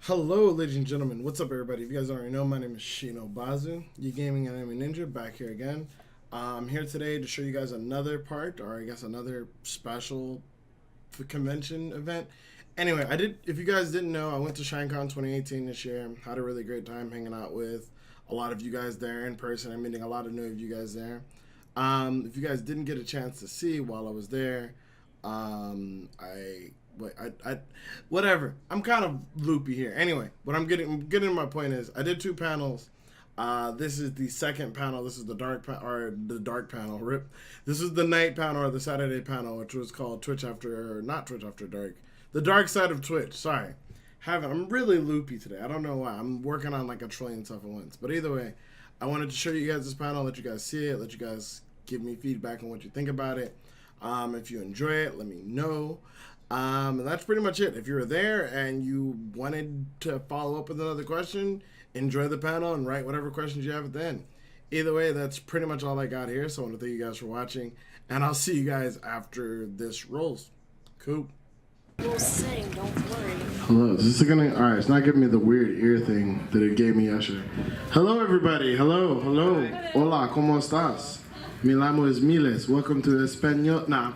Hello, ladies and gentlemen. What's up, everybody? If you guys already know, my name is Shinobazu, you gaming anime ninja, back here again. I'm here today to show you guys another part, or I guess another special convention event. Anyway, if you guys didn't know, I went to Shinecon 2018 this year. Had a really great time hanging out with a lot of you guys there in person. I'm meeting a lot of new of you guys there. If you guys didn't get a chance to see while I was there, whatever. I'm kind of loopy here. Anyway, what I'm getting to my point is I did two panels. This is the second panel. This is the dark panel. Rip. This is the night panel or the Saturday panel, which was called not Twitch After Dark. The Dark Side of Twitch. Sorry. I'm really loopy today. I don't know why. I'm working on like a trillion stuff at once. But either way, I wanted to show you guys this panel, let you guys see it, let you guys give me feedback on what you think about it. If you enjoy it, let me know. And that's pretty much it. If you were there and you wanted to follow up with another question, enjoy the panel and write whatever questions you have at the end. Either way, that's pretty much all I got here. So I want to thank you guys for watching, and I'll see you guys after this rolls. Cool. We'll sing, don't worry. Hello, this is gonna, alright, it's not giving me the weird ear thing that it gave me yesterday. Hello, everybody. Hello. Hola, ¿cómo estás? Mi llamo es Miles. Welcome to Español. Nah,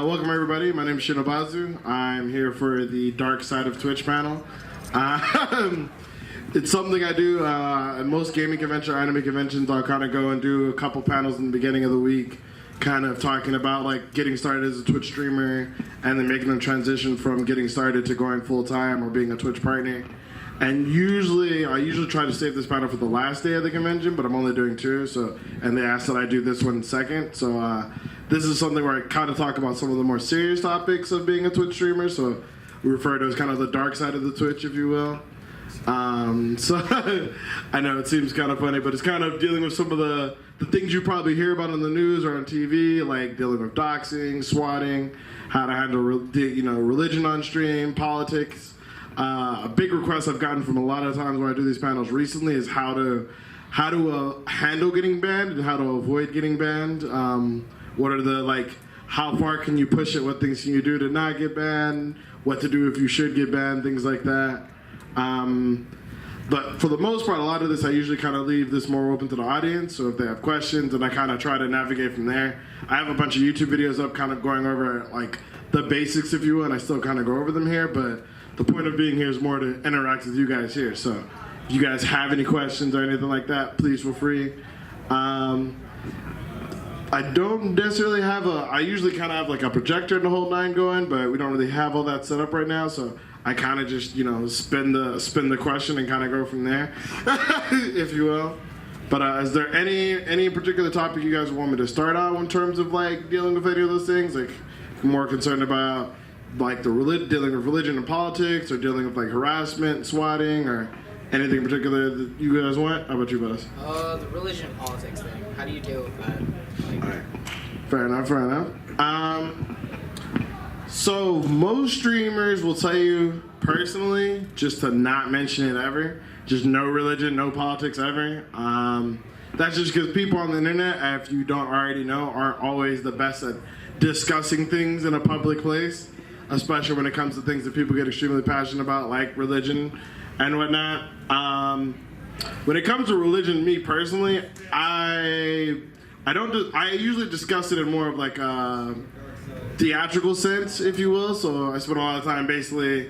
welcome everybody. My name is Shinobazu. I'm here for the Dark Side of Twitch panel. It's something I do at most gaming conventions or anime conventions. I'll kind of go and do a couple panels in the beginning of the week, kind of talking about like getting started as a Twitch streamer and then making a transition from getting started to going full time or being a Twitch partner. And I usually try to save this panel for the last day of the convention, but I'm only doing two. And they asked that I do this one second. So this is something where I kind of talk about some of the more serious topics of being a Twitch streamer. So we refer to it as kind of the dark side of the Twitch, if you will. So I know it seems kind of funny, but it's kind of dealing with some of the things you probably hear about on the news or on TV, like dealing with doxing, swatting, how to handle religion on stream, politics. A big request I've gotten from a lot of times when I do these panels recently is how to handle getting banned and how to avoid getting banned. What are how far can you push it? What things can you do to not get banned? What to do if you should get banned? Things like that. But for the most part, a lot of this I usually kind of leave this more open to the audience. So if they have questions, and I kind of try to navigate from there. I have a bunch of YouTube videos up, kind of going over like the basics, if you will, and I still kind of go over them here, but the point of being here is more to interact with you guys here. So if you guys have any questions or anything like that, please feel free. I don't necessarily have I usually kind of have like a projector and the whole nine going, but we don't really have all that set up right now. So I kind of just, spin the question and kind of go from there, if you will. But is there any particular topic you guys want me to start on in terms of like dealing with any of those things? Like more concerned about like dealing with religion and politics, or dealing with like harassment, swatting, or anything in particular that you guys want? How about you, Buzz? The religion and politics thing. How do you deal with that? All right. Fair enough. So most streamers will tell you personally just to not mention it ever. Just no religion, no politics ever. That's just because people on the internet, if you don't already know, aren't always the best at discussing things in a public place, especially when it comes to things that people get extremely passionate about, like religion and whatnot. When it comes to religion, me personally, I usually discuss it in more of like a theatrical sense, if you will. So I spend a lot of time basically,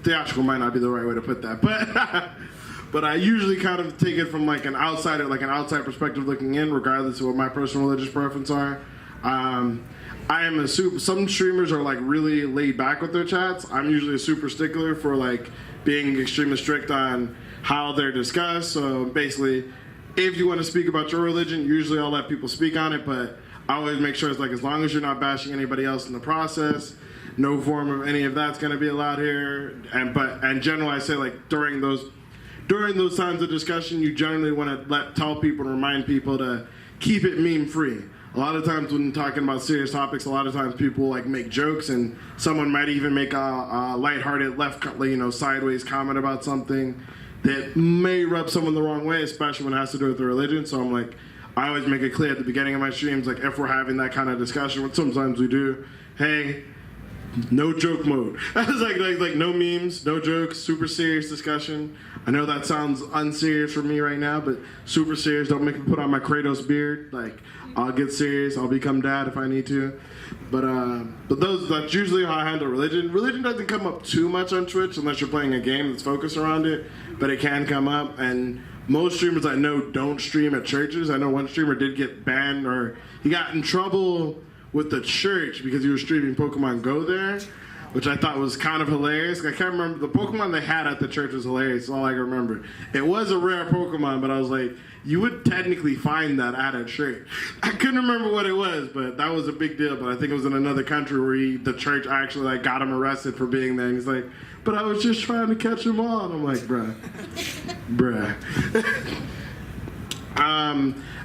theatrical might not be the right way to put that, but I usually kind of take it from like an outside perspective looking in, regardless of what my personal religious preferences are. Some streamers are like really laid back with their chats. I'm usually a super stickler for like being extremely strict on how they're discussed. So basically, if you want to speak about your religion, usually I'll let people speak on it, but I always make sure it's like as long as you're not bashing anybody else in the process, no form of any of that's going to be allowed here. And generally, I say like during those times of discussion, you generally want to tell people and remind people to keep it meme free. A lot of times when talking about serious topics, a lot of times people like make jokes, and someone might even make a lighthearted sideways comment about something that may rub someone the wrong way, especially when it has to do with the religion. So I'm like, I always make it clear at the beginning of my streams, like if we're having that kind of discussion, which sometimes we do, hey, No joke mode. I was like no memes, no jokes, super serious discussion. I know that sounds unserious for me right now, but super serious. Don't make me put on my Kratos beard. Like, I'll get serious. I'll become dad if I need to. But that's usually how I handle religion. Religion doesn't come up too much on Twitch unless you're playing a game that's focused around it. But it can come up, and most streamers I know don't stream at churches. I know one streamer did get banned, or he got in trouble with the church because he was streaming Pokemon Go there, which I thought was kind of hilarious. I can't remember. The Pokemon they had at the church was hilarious. That's all I can remember. It was a rare Pokemon, but I was like, you would technically find that at a church. I couldn't remember what it was, but that was a big deal. But I think it was in another country where the church actually like got him arrested for being there. And he's like, but I was just trying to catch him all. And I'm like, bruh.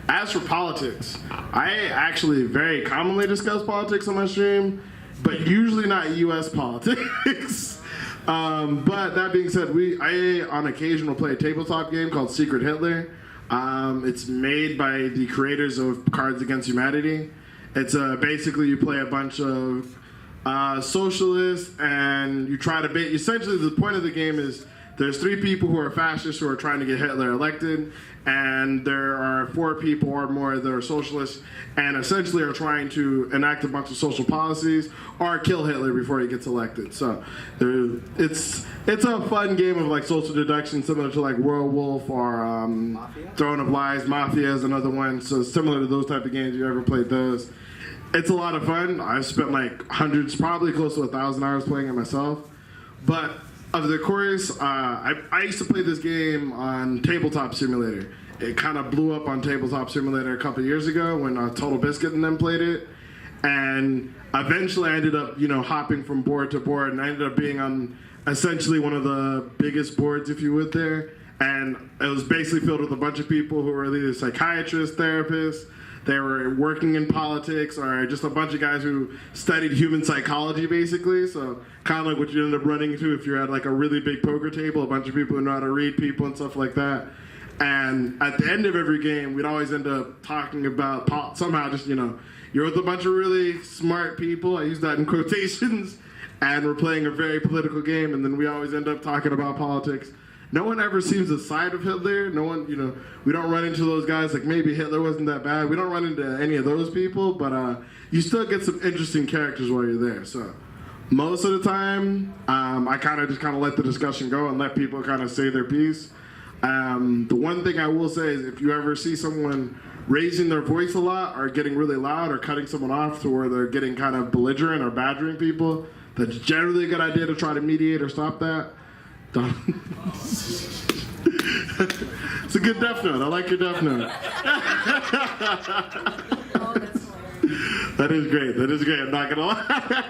As for politics, I actually very commonly discuss politics on my stream, but usually not U.S. politics. But that being said, I on occasion will play a tabletop game called Secret Hitler. It's made by the creators of Cards Against Humanity. It's basically you play a bunch of socialists and you try to essentially the point of the game is there's 3 people who are fascists who are trying to get Hitler elected, and there are 4 people or more that are socialists and essentially are trying to enact a bunch of social policies or kill Hitler before he gets elected. So it's a fun game of like social deduction, similar to like Werewolf or Throne of Lies. Mafia is another one. So similar to those type of games. You ever played those? It's a lot of fun. I've spent like hundreds, probably close to 1,000 hours playing it myself. But of the course, I used to play this game on Tabletop Simulator. It kind of blew up on Tabletop Simulator a couple years ago when Total Biscuit and them played it. And eventually I ended up, hopping from board to board, and I ended up being on essentially one of the biggest boards, if you would, there. And it was basically filled with a bunch of people who were either psychiatrists, therapists, they were working in politics, or just a bunch of guys who studied human psychology, basically. So kind of like what you end up running into if you're at like a really big poker table, a bunch of people who know how to read people and stuff like that. And at the end of every game, we'd always end up talking about somehow just, you're with a bunch of really smart people. I use that in quotations. And we're playing a very political game, and then we always end up talking about politics. No one ever seems the side of Hitler. No one, we don't run into those guys like maybe Hitler wasn't that bad. We don't run into any of those people, but you still get some interesting characters while you're there. So most of the time, I kind of let the discussion go and let people kind of say their piece. The one thing I will say is if you ever see someone raising their voice a lot or getting really loud or cutting someone off to where they're getting kind of belligerent or badgering people, that's generally a good idea to try to mediate or stop that. It's a good Death Note. I like your Death Note. That is great. I'm not gonna lie.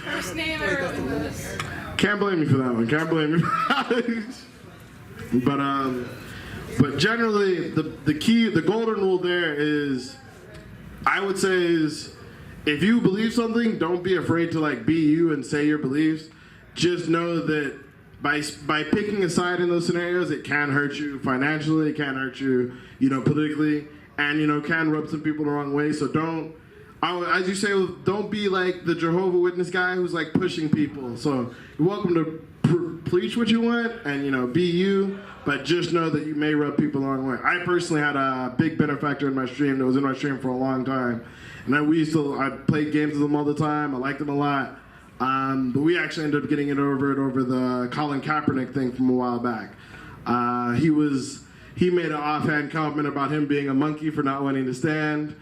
First name I wrote in this. Can't blame me for that one. But generally, the golden rule there is, I would say, is if you believe something, don't be afraid to like be you and say your beliefs. Just know that by picking a side in those scenarios, it can hurt you financially, it can hurt you, politically, and can rub some people the wrong way. So as you say, don't be like the Jehovah's Witness guy who's like pushing people. So you're welcome to preach what you want and be you, but just know that you may rub people the wrong way. I personally had a big benefactor in my stream that was in my stream for a long time, and I played games with him all the time. I liked him a lot. But we actually ended up getting it over the Colin Kaepernick thing from a while back. He made an offhand comment about him being a monkey for not wanting to stand.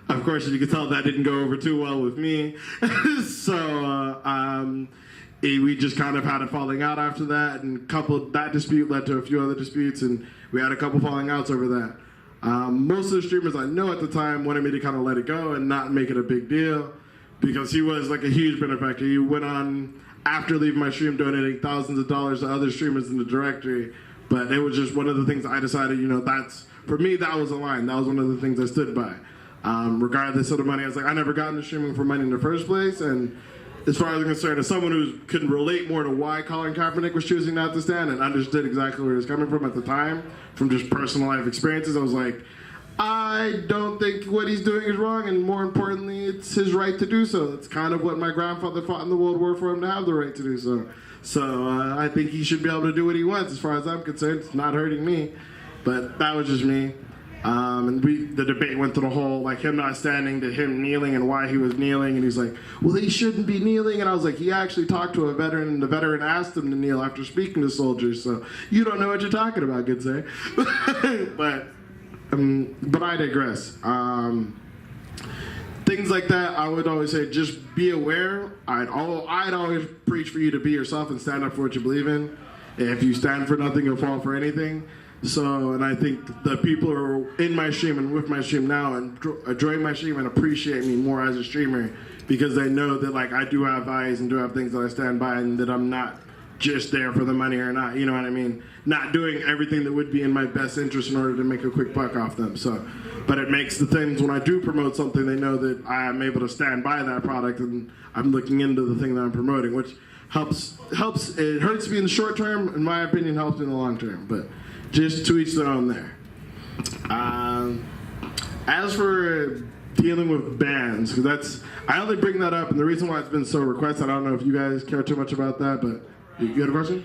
Of course, as you can tell, that didn't go over too well with me. So we just kind of had a falling out after that, and that dispute led to a few other disputes, and we had a couple falling outs over that. Most of the streamers I know at the time wanted me to kind of let it go and not make it a big deal, because he was like a huge benefactor. He went on, after leaving my stream, donating thousands of dollars to other streamers in the directory. But it was just one of the things I decided, for me, that was a line. That was one of the things I stood by. Regardless of the money, I was like, I never got into streaming for money in the first place. And as far as I'm concerned, as someone who could relate more to why Colin Kaepernick was choosing not to stand and understood exactly where he was coming from at the time, from just personal life experiences, I was like, I don't think what he's doing is wrong, and more importantly, it's his right to do so. It's kind of what my grandfather fought in the World War for him to have the right to do so. So I think he should be able to do what he wants, as far as I'm concerned. It's not hurting me, but that was just me. And the debate went to the whole, like, him not standing to him kneeling and why he was kneeling. And he's like, well, he shouldn't be kneeling. And I was like, he actually talked to a veteran, and the veteran asked him to kneel after speaking to soldiers. So you don't know what you're talking about, good sir. But I digress. Things like that, I would always say, just be aware. I'd always preach for you to be yourself and stand up for what you believe in. If you stand for nothing, you'll fall for anything. So, and I think the people who are in my stream and with my stream now and enjoy my stream and appreciate me more as a streamer, because they know that, like, I do have values and do have things that I stand by, and that I'm not just there for the money or not, you know what I mean? Not doing everything that would be in my best interest in order to make a quick buck off them. So, but it makes the things, when I do promote something, they know that I am able to stand by that product, and I'm looking into the thing that I'm promoting, which helps. It hurts me in the short term, in my opinion, helps me in the long term, but just to each their own there. As for dealing with bans, because I only bring that up, and the reason why it's been so requested, I don't know if you guys care too much about that, but you had a question?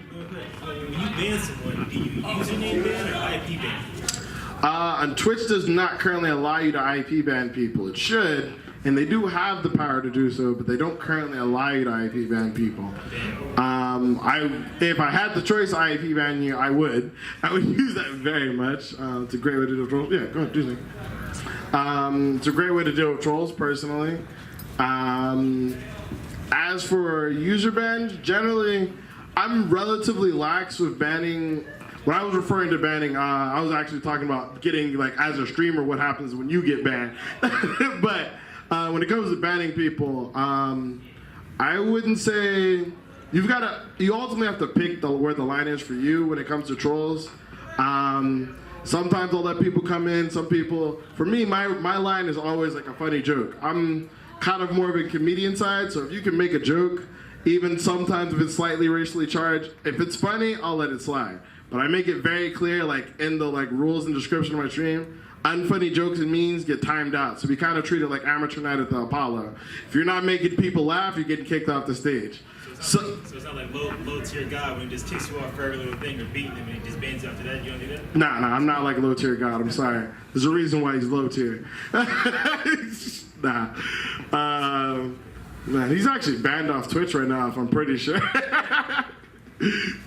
When you ban someone, do you username ban or IP ban? And Twitch does not currently allow you to IP ban people. It should, and they do have the power to do so, but they don't currently allow you to IP ban people. If I had the choice to IP ban you, I would. I would use that very much. It's a great way to deal with trolls. Yeah, go ahead, do something. It's a great way to deal with trolls, personally. As for user bans, generally, I'm relatively lax with banning. When I was referring to banning, I was actually talking about getting, like, as a streamer, what happens when you get banned. But when it comes to banning people, I wouldn't say you ultimately have to pick where the line is for you when it comes to trolls. Sometimes I'll let people come in. Some people, for me, my line is always like a funny joke. I'm kind of more of a comedian side, so if you can make a joke, even sometimes if it's slightly racially charged, if it's funny, I'll let it slide. But I make it very clear, like, in the, like, rules and description of my stream, unfunny jokes and memes get timed out. So we kind of treat it like amateur night at the Apollo. If you're not making people laugh, you're getting kicked off the stage. So it's not like low tier guy when he just kicks you off for every little thing or beating him and he just bans you after that. You don't do that? Nah, I'm not like low tier God. I'm sorry. There's a reason why he's low tier. Man, he's actually banned off Twitch right now, if I'm pretty sure.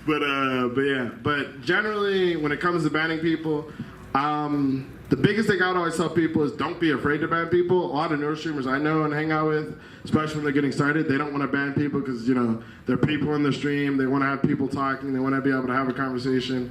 But generally, when it comes to banning people, the biggest thing I would always tell people is don't be afraid to ban people. A lot of newer streamers I know and hang out with, especially when they're getting started, they don't want to ban people because, you know, they're people in the stream, they want to have people talking, they want to be able to have a conversation.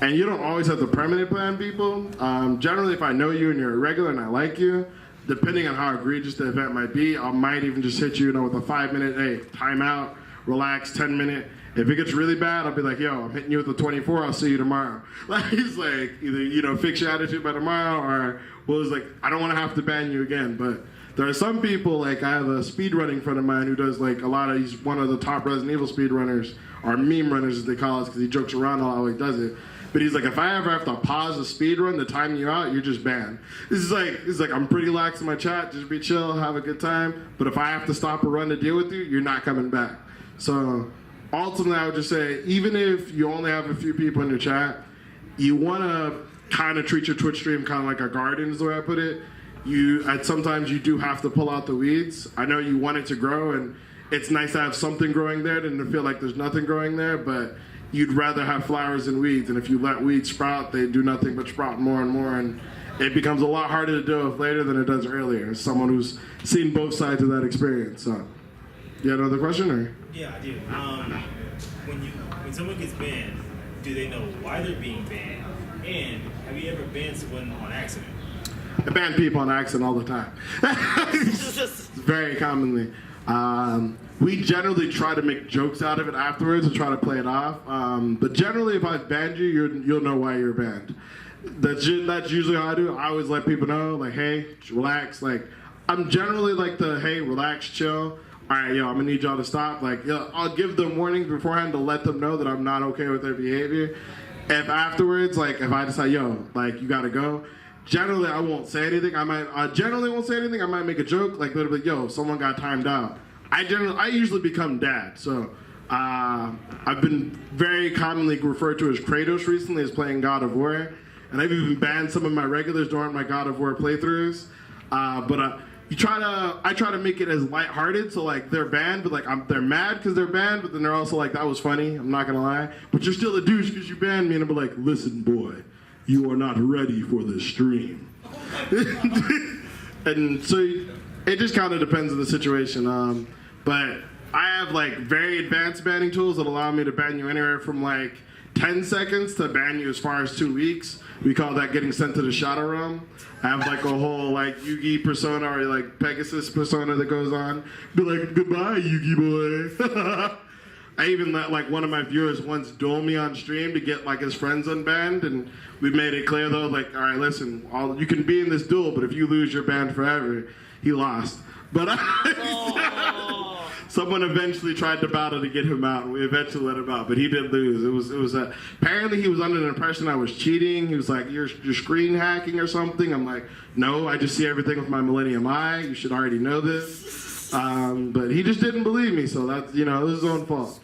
And you don't always have to permanently ban people. Generally, if I know you and you're a regular and I like you, depending on how egregious the event might be, I might even just hit you, with a 5-minute, hey, time out, relax, 10-minute. If it gets really bad, I'll be like, yo, I'm hitting you with the 24, I'll see you tomorrow. Like, he's like, either, fix your attitude by tomorrow, or, it's like, I don't want to have to ban you again. But there are some people, like, I have a speedrunning friend of mine who does, like, he's one of the top Resident Evil speedrunners, or meme runners as they call it, because he jokes around a lot while he does it. But he's like, if I ever have to pause a speed run to time you out, you're just banned. He's like, I'm pretty lax in my chat, just be chill, have a good time. But if I have to stop a run to deal with you, you're not coming back. So ultimately, I would just say, even if you only have a few people in your chat, you want to kind of treat your Twitch stream kind of like a garden, is the way I put it. Sometimes you do have to pull out the weeds. I know you want it to grow, and it's nice to have something growing there than to feel like there's nothing growing there, but you'd rather have flowers than weeds, and if you let weeds sprout, they do nothing but sprout more and more, and it becomes a lot harder to deal with later than it does earlier, as someone who's seen both sides of that experience. So, you have another question, or? Yeah, I do. When someone gets banned, do they know why they're being banned? And have you ever banned someone on accident? I ban people on accident all the time. Very commonly. We generally try to make jokes out of it afterwards and try to play it off. But generally, if I've banned you, you'll know why you're banned. That's usually how I do it. I always let people know, like, hey, relax. Like, I'm generally like hey, relax, chill. All right, I'm gonna need y'all to stop. Like, I'll give them warnings beforehand to let them know that I'm not okay with their behavior. If afterwards, like, if I decide, you gotta go, generally I won't say anything. I generally won't say anything. I might make a joke, like literally, yo, someone got timed out. I usually become dad, so I've been very commonly referred to as Kratos recently as playing God of War, and I've even banned some of my regulars during my God of War playthroughs. But I try to make it as lighthearted, so like they're banned, but like they're mad because they're banned, but then they're also like, that was funny, I'm not gonna lie, but you're still a douche because you banned me, and I'm like, listen boy, you are not ready for the stream. And so it just kind of depends on the situation, but I have like very advanced banning tools that allow me to ban you anywhere from like 10 seconds to ban you as far as 2 weeks. We call that getting sent to the shadow realm. I have like a whole like Yugi persona or like Pegasus persona that goes on. Be like, goodbye Yugi boy. I even let like one of my viewers once duel me on stream to get like his friends unbanned, and we made it clear though, like, all right, listen, you can be in this duel, but if you lose, you're banned forever. He lost. But someone eventually tried to battle to get him out, and we eventually let him out, but he did lose. It was apparently he was under the impression I was cheating. He was like, you're screen hacking or something. I'm like, no, I just see everything with my Millennium Eye. You should already know this. But he just didn't believe me, so that's, it was his own fault.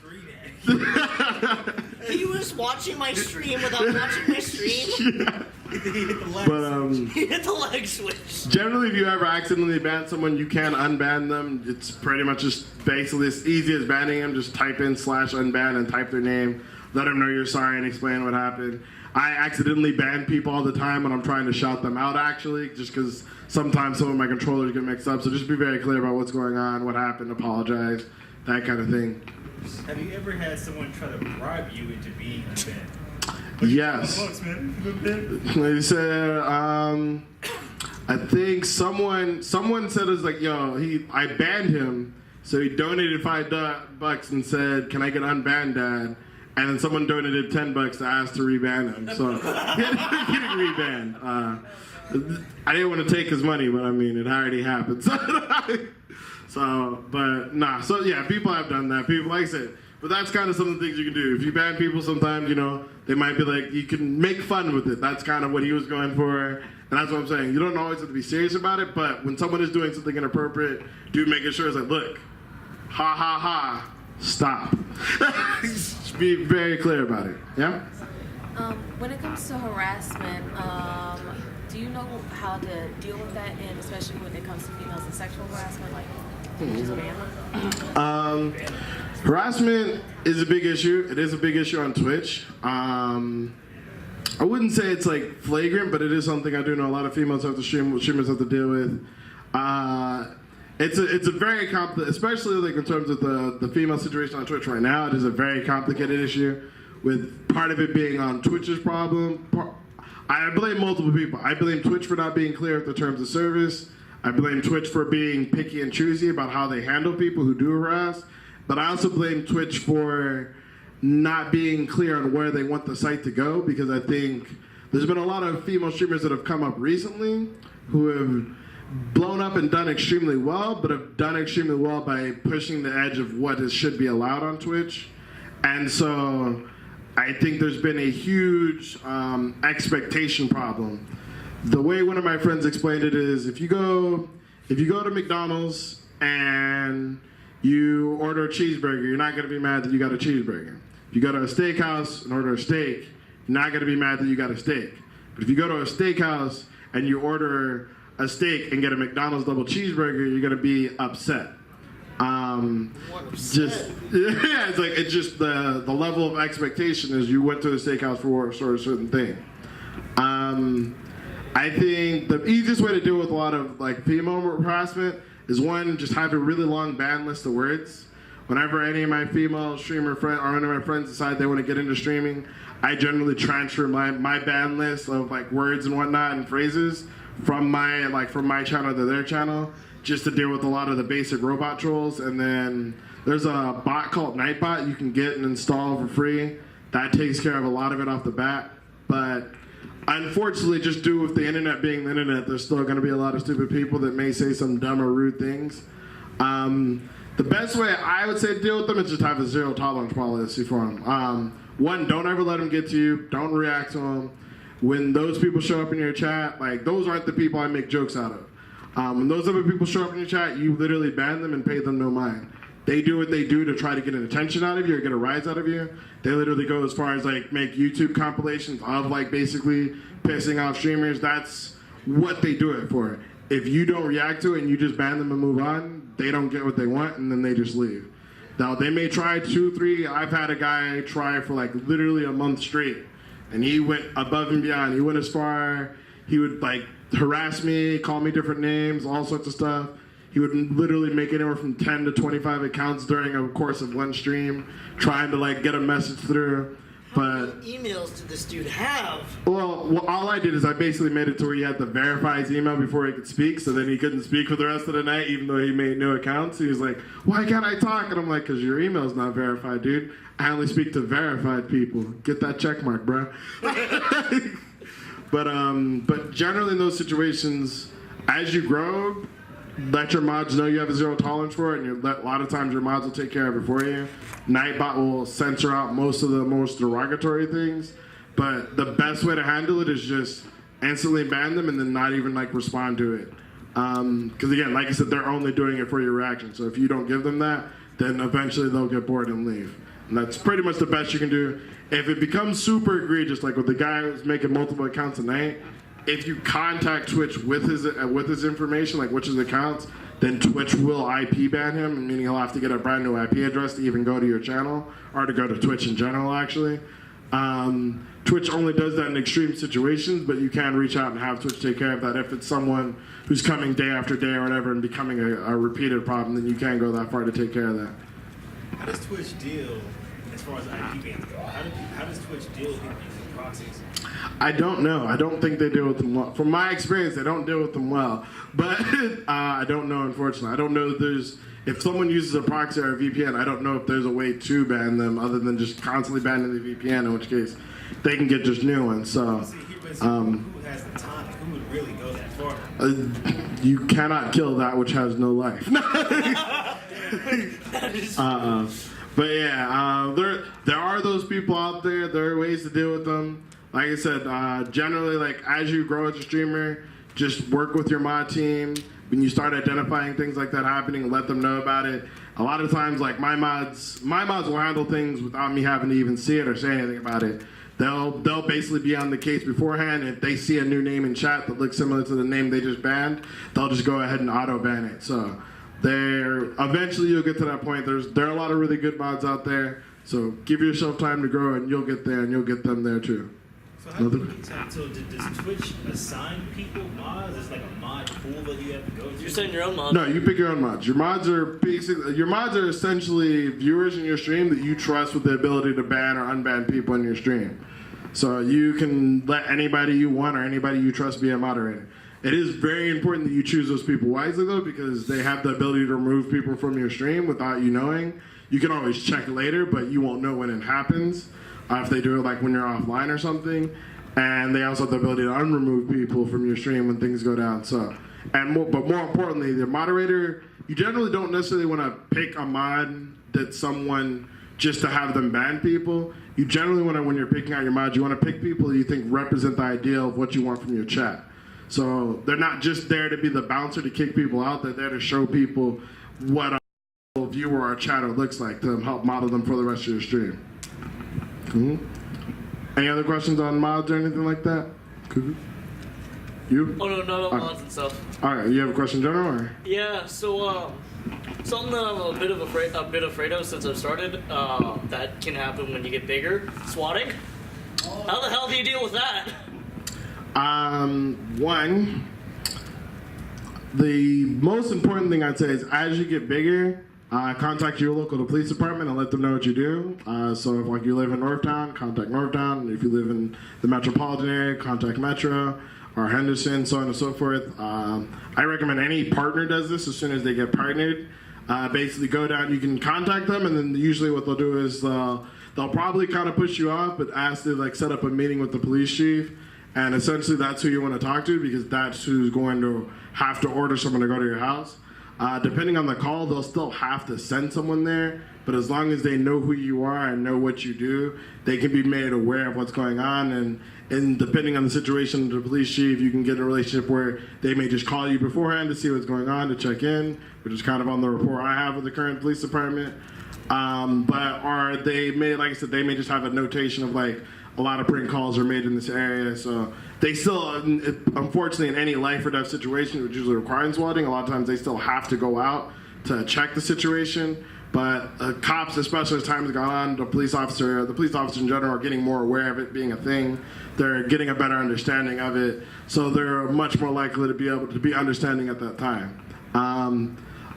He was watching my stream without watching my stream. Yeah. But he hit the leg switch. Generally, if you ever accidentally ban someone, you can unban them. It's pretty much just basically as easy as banning them. Just type in /unban and type their name. Let them know you're sorry and explain what happened. I accidentally ban people all the time when I'm trying to shout them out, actually, just because sometimes some of my controllers get mixed up. So just be very clear about what's going on, what happened, apologize, that kind of thing. Have you ever had someone try to bribe you into being unbanned? Yes. Like you said, I think someone said it was like, yo, I banned him, so he donated $5 and said, can I get unbanned, Dad? And then someone donated $10 to ask to reban him. So he ended up getting rebanned. I didn't want to take his money, but I mean, it already happened. So yeah, people have done that. People, like I said, but that's kind of some of the things you can do. If you ban people sometimes, they might be like, you can make fun with it. That's kind of what he was going for. And that's what I'm saying. You don't always have to be serious about it, but when someone is doing something inappropriate, do making sure it's like, look, ha ha ha, stop. Just be very clear about it. Yeah? When it comes to harassment, do you know how to deal with that, and especially when it comes to females and sexual harassment, like just ban them? Harassment is a big issue. It is a big issue on Twitch. I wouldn't say it's like flagrant, but it is something I do know a lot of females have to streamers have to deal with. It's a very complicated, especially like in terms of the female situation on Twitch right now. It is a very complicated issue, with part of it being on Twitch's problem. I blame multiple people. I blame Twitch for not being clear with the terms of service. I blame Twitch for being picky and choosy about how they handle people who do harass. But I also blame Twitch for not being clear on where they want the site to go, because I think there's been a lot of female streamers that have come up recently who have blown up and done extremely well, but have done extremely well by pushing the edge of what should be allowed on Twitch. And so I think there's been a huge expectation problem. The way one of my friends explained it is, if you go to McDonald's and you order a cheeseburger, you're not going to be mad that you got a cheeseburger. If you go to a steakhouse and order a steak, you're not going to be mad that you got a steak. But if you go to a steakhouse and you order a steak and get a McDonald's double cheeseburger, you're going to be upset. It's just the level of expectation is you went to a steakhouse for a certain thing. I think the easiest way to deal with a lot of like female harassment is, one, just have a really long ban list of words. Whenever any of my female streamer friends or any of my friends decide they want to get into streaming, I generally transfer my ban list of like words and whatnot and phrases from my channel to their channel, just to deal with a lot of the basic robot trolls. And then there's a bot called Nightbot you can get and install for free. That takes care of a lot of it off the bat. But unfortunately, just due with the internet being the internet, there's still going to be a lot of stupid people that may say some dumb or rude things. The best way I would say to deal with them is just have a zero tolerance policy for them. One, don't ever let them get to you. Don't react to them. when those people show up in your chat, like those aren't the people I make jokes out of. When those other people show up in your chat, you literally ban them and pay them no mind. They do what they do to try to get an attention out of you or get a rise out of you. They literally go as far as like make YouTube compilations of like basically pissing off streamers. That's what they do it for. If you don't react to it and you just ban them and move on, they don't get what they want and then they just leave. Now they may try 2, 3. I've had a guy try for like literally a month straight, and he went above and beyond. He went as far, he would like harass me, call me different names, all sorts of stuff. He would literally make anywhere from 10 to 25 accounts during a course of one stream, trying to like get a message through. But How many emails did this dude have? well, all I did is I basically made it to where he had to verify his email before he could speak, so then he couldn't speak for the rest of the night, even though he made new accounts. He was like, "Why can't I talk?" And I'm like, "Cause your email's not verified, dude. I only speak to verified people. Get that check mark, bro." But generally in those situations, as you grow, let your mods know you have a zero tolerance for it, and a lot of times your mods will take care of it for you. Nightbot will censor out most of the most derogatory things, but the best way to handle it is just instantly ban them and then not even like respond to it. Because again, like I said, they're only doing it for your reaction. So if you don't give them that, then eventually they'll get bored and leave. And that's pretty much the best you can do. If it becomes super egregious, like with the guy who's making multiple accounts a night, if you contact Twitch with his information, like which his accounts, then Twitch will IP ban him, meaning he'll have to get a brand new IP address to even go to your channel, or to go to Twitch in general, actually. Twitch only does that in extreme situations, but you can reach out and have Twitch take care of that. If it's someone who's coming day after day or whatever and becoming a repeated problem, then you can go that far to take care of that. How does Twitch deal as far as IP bans go? How does Twitch deal with people using proxies? I don't know. I don't think they deal with them well. From my experience, they don't deal with them well. But I don't know, unfortunately. I don't know if if someone uses a proxy or a VPN, I don't know if there's a way to ban them other than just constantly banning the VPN, in which case they can get just new ones. So, Who has the time? Who would really go that far? You cannot kill that which has no life. But yeah, there are those people out there. There are ways to deal with them. Like I said, generally, like as you grow as a streamer, just work with your mod team. When you start identifying things like that happening, let them know about it. A lot of times, like my mods will handle things without me having to even see it or say anything about it. They'll basically be on the case beforehand. If they see a new name in chat that looks similar to the name they just banned, they'll just go ahead and auto ban it. So eventually you'll get to that point. There are a lot of really good mods out there. So give yourself time to grow, and you'll get there, and you'll get them there too. So does Twitch assign people mods? It's like a mod pool that you have to go to? You're setting your own mods. No, you pick your own mods. Your mods are essentially viewers in your stream that you trust with the ability to ban or unban people in your stream. So you can let anybody you want or anybody you trust be a moderator. It is very important that you choose those people wisely, though, because they have the ability to remove people from your stream without you knowing. You can always check later, but you won't know when it happens. If they do it like when you're offline or something. And they also have the ability to unremove people from your stream when things go down. But more importantly, the moderator, you generally don't necessarily want to pick a mod that's someone just to have them ban people. You generally want to, when you're picking out your mods, you want to pick people you think represent the ideal of what you want from your chat. So they're not just there to be the bouncer to kick people out, they're there to show people what a viewer or chatter looks like to help model them for the rest of your stream. Cool. Any other questions on mods or anything like that? Cool. You? Oh no, not on mods and stuff. All right, you have a question, General? Or? Yeah, so something that I'm a bit afraid of since I've started. That can happen when you get bigger. Swatting. How the hell do you deal with that? One, the most important thing I'd say is as you get bigger, contact your local police department and let them know what you do. So if like you live in Northtown, contact Northtown. If you live in the metropolitan area, contact Metro or Henderson, so on and so forth. I recommend any partner does this as soon as they get partnered. Basically go down, you can contact them, and then usually what they'll do is they'll probably kind of push you off, but ask to like set up a meeting with the police chief. And essentially that's who you want to talk to, because that's who's going to have to order someone to go to your house. Depending on the call, they'll still have to send someone there, but as long as they know who you are and know what you do, they can be made aware of what's going on. And depending on the situation of the police chief, you can get in a relationship where they may just call you beforehand to see what's going on, to check in, which is kind of on the rapport I have with the current police department. They may, like I said, they may just have a notation of like, a lot of prank calls are made in this area, so they still, unfortunately, in any life or death situation, which usually requires swatting, a lot of times they still have to go out to check the situation. But cops, especially as time has gone on, the police officers in general are getting more aware of it being a thing. They're getting a better understanding of it, so they're much more likely to be able to be understanding at that time.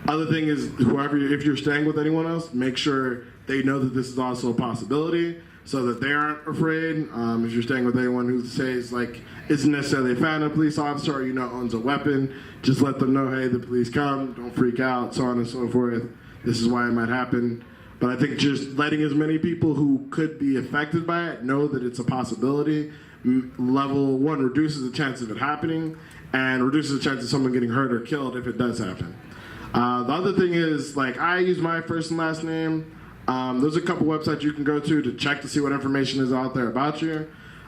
Other thing is, if you're staying with anyone else, make sure they know that this is also a possibility, so that they aren't afraid. If you're staying with anyone who says like isn't necessarily a fan of a police officer or owns a weapon, just let them know, hey, the police come, don't freak out, so on and so forth. This is why it might happen. But I think just letting as many people who could be affected by it know that it's a possibility, level one, reduces the chance of it happening and reduces the chance of someone getting hurt or killed if it does happen. The other thing is, like, I use my first and last name. There's a couple websites you can go to check to see what information is out there about you.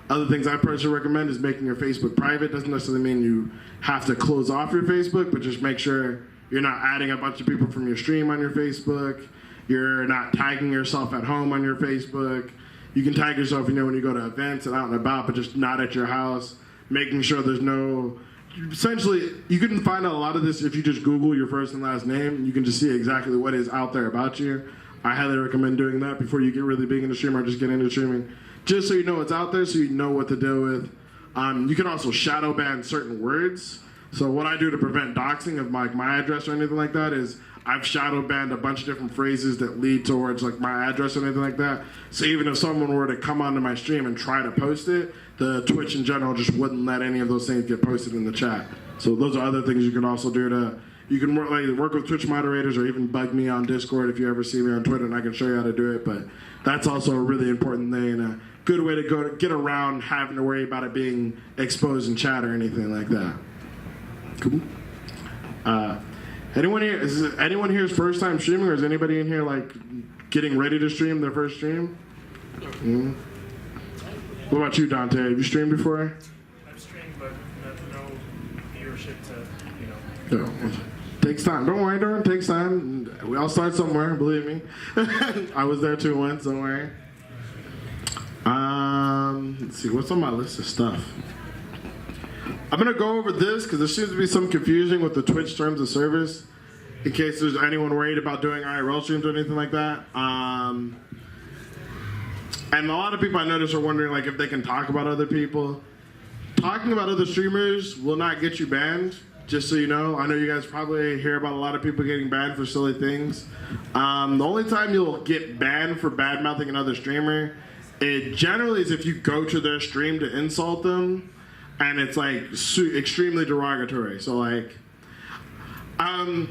Other things I personally recommend is making your Facebook private. Doesn't necessarily mean you have to close off your Facebook, but just make sure you're not adding a bunch of people from your stream on your Facebook. You're not tagging yourself at home on your Facebook. You can tag yourself, when you go to events and out and about, but just not at your house. Making sure there's no... Essentially, you can find out a lot of this if you just Google your first and last name. You can just see exactly what is out there about you. I highly recommend doing that before you get really big into streaming or just get into streaming. Just so you know what's out there, so you know what to deal with. You can also shadow ban certain words. So what I do to prevent doxing of my address or anything like that is I've shadow banned a bunch of different phrases that lead towards like my address or anything like that. So even if someone were to come onto my stream and try to post it, the Twitch in general just wouldn't let any of those things get posted in the chat. So those are other things you can also do to, you can work with Twitch moderators or even bug me on Discord if you ever see me on Twitter, and I can show you how to do it. But that's also a really important thing and a good way to get around having to worry about it being exposed in chat or anything like that. Cool. Anyone here's first time streaming, or is anybody in here like getting ready to stream their first stream? Mm-hmm. What about you, Dante? Have you streamed before? I've streamed, but no viewership to, No. Takes time. Don't worry, it takes time. We all start somewhere, believe me. I was there too once, don't worry. Let's see, what's on my list of stuff? I'm going to go over this because there seems to be some confusion with the Twitch terms of service in case there's anyone worried about doing IRL streams or anything like that. And a lot of people I notice are wondering like if they can talk about other people. Talking about other streamers will not get you banned, just so you know. I know you guys probably hear about a lot of people getting banned for silly things. The only time you'll get banned for bad-mouthing another streamer, it generally is if you go to their stream to insult them, and it's like extremely derogatory. So like, how do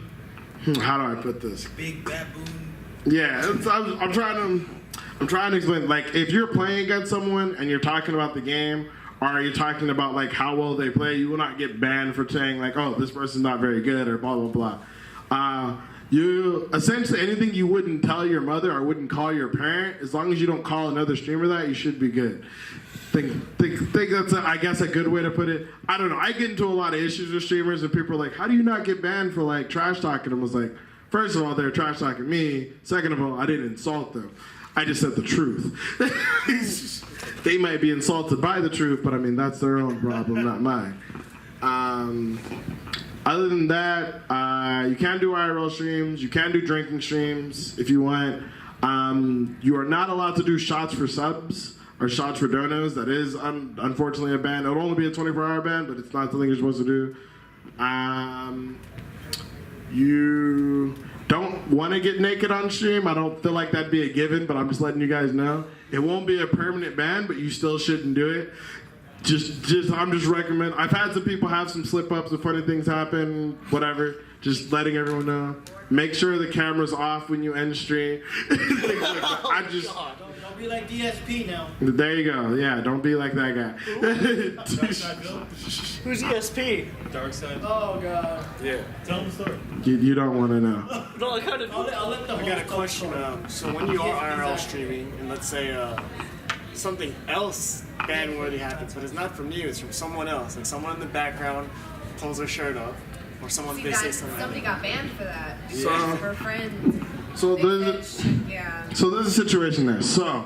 I put this? Big baboon. Yeah, I'm trying to explain. Like, if you're playing against someone and you're talking about the game, or you're talking about like how well they play, you will not get banned for saying like, oh, this person's not very good or blah blah blah. You essentially anything you wouldn't tell your mother or wouldn't call your parent, as long as you don't call another streamer that, you should be good. Think that's I guess a good way to put it. I don't know. I get into a lot of issues with streamers and people are like, how do you not get banned for like trash talking them? I was like, first of all, they're trash talking me. Second of all, I didn't insult them. I just said the truth. They might be insulted by the truth, but I mean, that's their own problem, not mine. Other than that, you can do IRL streams. You can do drinking streams if you want. You are not allowed to do shots for subs or shots for donos. That is unfortunately a ban. It'll only be a 24-hour ban, but it's not something you're supposed to do. You don't want to get naked on stream. I don't feel like that'd be a given, but I'm just letting you guys know. It won't be a permanent ban, but you still shouldn't do it. I'm just recommend. I've had some people have some slip-ups and funny things happen, whatever. Just letting everyone know. Make sure the camera's off when you end stream. Things like that. I just. Don't be like DSP now. There you go. Yeah, don't be like that guy. DarkSide Bill? Who's ESP? DarkSide. Oh god. Yeah. Tell them the story. You don't want to know. No, I kind of. I'll let the I got a question. So when you are IRL streaming, and let's say something else ban-worthy happens, but it's not from you, it's from someone else, like someone in the background pulls their shirt up, or someone they say something. Somebody got banned for that. So- Her friend. So Yeah. So there's a situation there. So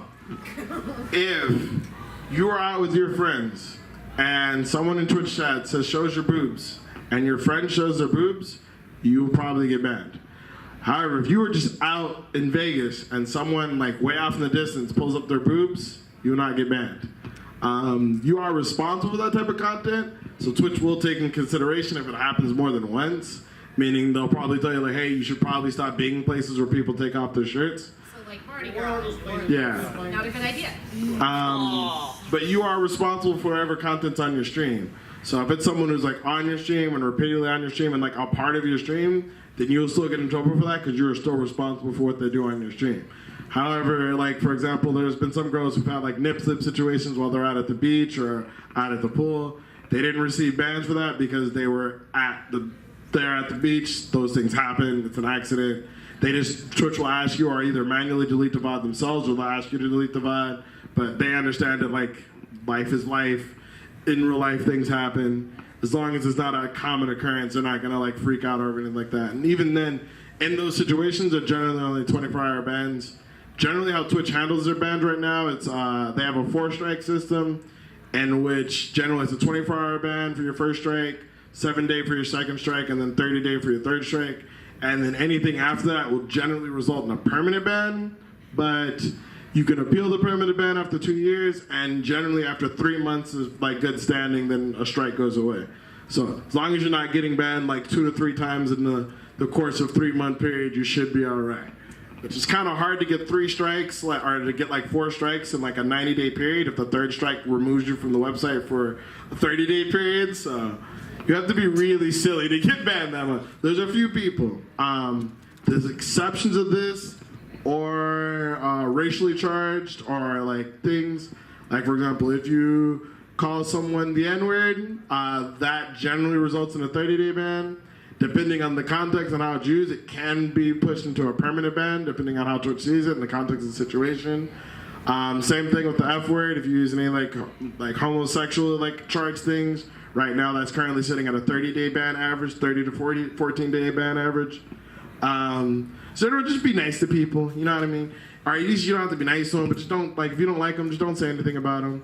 if you are out with your friends and someone in Twitch chat says shows your boobs and your friend shows their boobs, you will probably get banned. However, if you were just out in Vegas and someone like way off in the distance pulls up their boobs, you will not get banned. You are responsible for that type of content, so Twitch will take in consideration if it happens more than once. Meaning they'll probably tell you like, hey, you should probably stop being places where people take off their shirts. So like Mardi Gras. Yeah. Not a good idea. But you are responsible for whatever content's on your stream. So if it's someone who's like on your stream and repeatedly on your stream and like a part of your stream, then you'll still get in trouble for that because you're still responsible for what they do on your stream. However, like for example, there's been some girls who've had like nip slip situations while they're out at the beach or out at the pool. They didn't receive bans for that because they were there at the beach. Those things happen. It's an accident. Twitch will ask you or either manually delete the VOD themselves or they'll ask you to delete the VOD. But they understand that like life is life. In real life, things happen. As long as it's not a common occurrence, they're not gonna like freak out or anything like that. And even then, in those situations, they're generally only 24-hour bans. Generally, how Twitch handles their bans right now, it's they have a 4-strike system, in which generally it's a 24-hour ban for your first strike, 7-day for your second strike, and then 30-day for your third strike. And then anything after that will generally result in a permanent ban, but you can appeal the permanent ban after 2 years, and generally after 3 months of like good standing, then a strike goes away. So as long as you're not getting banned like 2 to 3 times in the course of 3-month period, you should be all right. Which is kind of hard to get 3 strikes, or to get like 4 strikes in like a 90-day period if the 3rd strike removes you from the website for a 30-day period. So you have to be really silly to get banned that much. There's a few people. There's exceptions of this, or racially charged, or like things. Like for example, if you call someone the N-word, that generally results in a 30-day ban. Depending on the context and how it's used, it can be pushed into a permanent ban, depending on how Twitch sees it and the context of the situation. Same thing with the F word. If you use any like homosexual like charged things, right now that's currently sitting at a 30-day ban average, 30 to 14-day ban average. So it'll just be nice to people, you know what I mean? Or at least you don't have to be nice to them, but just don't, like, if you don't like them, just don't say anything about them.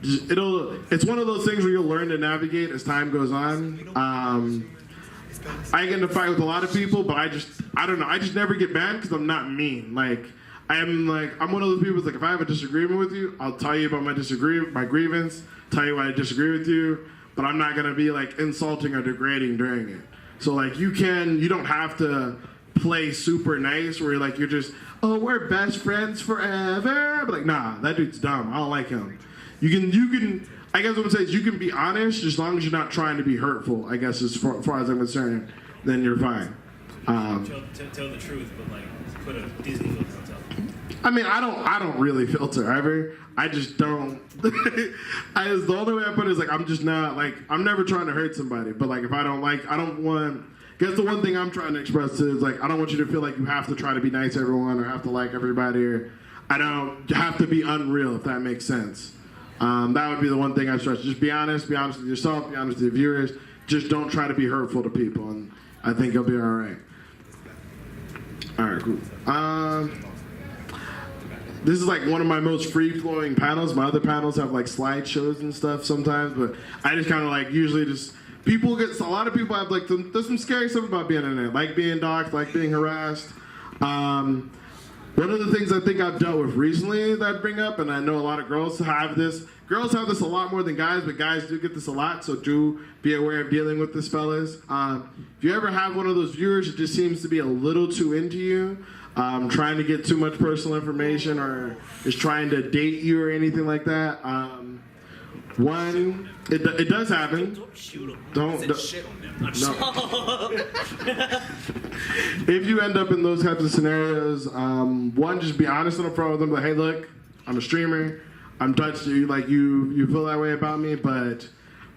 It's one of those things where you'll learn to navigate as time goes on. I get in a fight with a lot of people, but I don't know. I just never get banned because I'm not mean. I'm one of those people. Like if I have a disagreement with you, I'll tell you about my grievance, tell you why I disagree with you, but I'm not gonna be like insulting or degrading during it. So like you don't have to play super nice where you're just, oh, we're best friends forever. But like, nah, that dude's dumb. I don't like him. You can. I guess what I'm saying is you can be honest as long as you're not trying to be hurtful, I guess, as far as I'm concerned, then you're fine. Tell the truth, but like put a Disney filter on top. I mean, I don't really filter ever. I just don't. The only way I put it is like I'm just not like I'm never trying to hurt somebody. But like if I don't want. I guess the one thing I'm trying to express is like I don't want you to feel like you have to try to be nice to everyone or have to like everybody or I don't have to be unreal, if that makes sense. That would be the one thing I stress. Just be honest with yourself, be honest with your viewers. Just don't try to be hurtful to people, and I think you'll be all right. All right, cool. This is like one of my most free-flowing panels. My other panels have like slideshows and stuff sometimes, but I just kind of like usually just a lot of people have like there's some scary stuff about being on there, like being doxxed, like being harassed. One of the things I think I've dealt with recently that I bring up, and I know a lot of girls have this. Girls have this a lot more than guys, but guys do get this a lot, so do be aware of dealing with this, fellas. If you ever have one of those viewers that just seems to be a little too into you, trying to get too much personal information or is trying to date you or anything like that, One, it does happen. Don't shoot him. Don't. Shit on them. No. If you end up in those types of scenarios, one, just be honest and upfront with them. Like, hey, look, I'm a streamer. I'm touched you. Like, you feel that way about me, but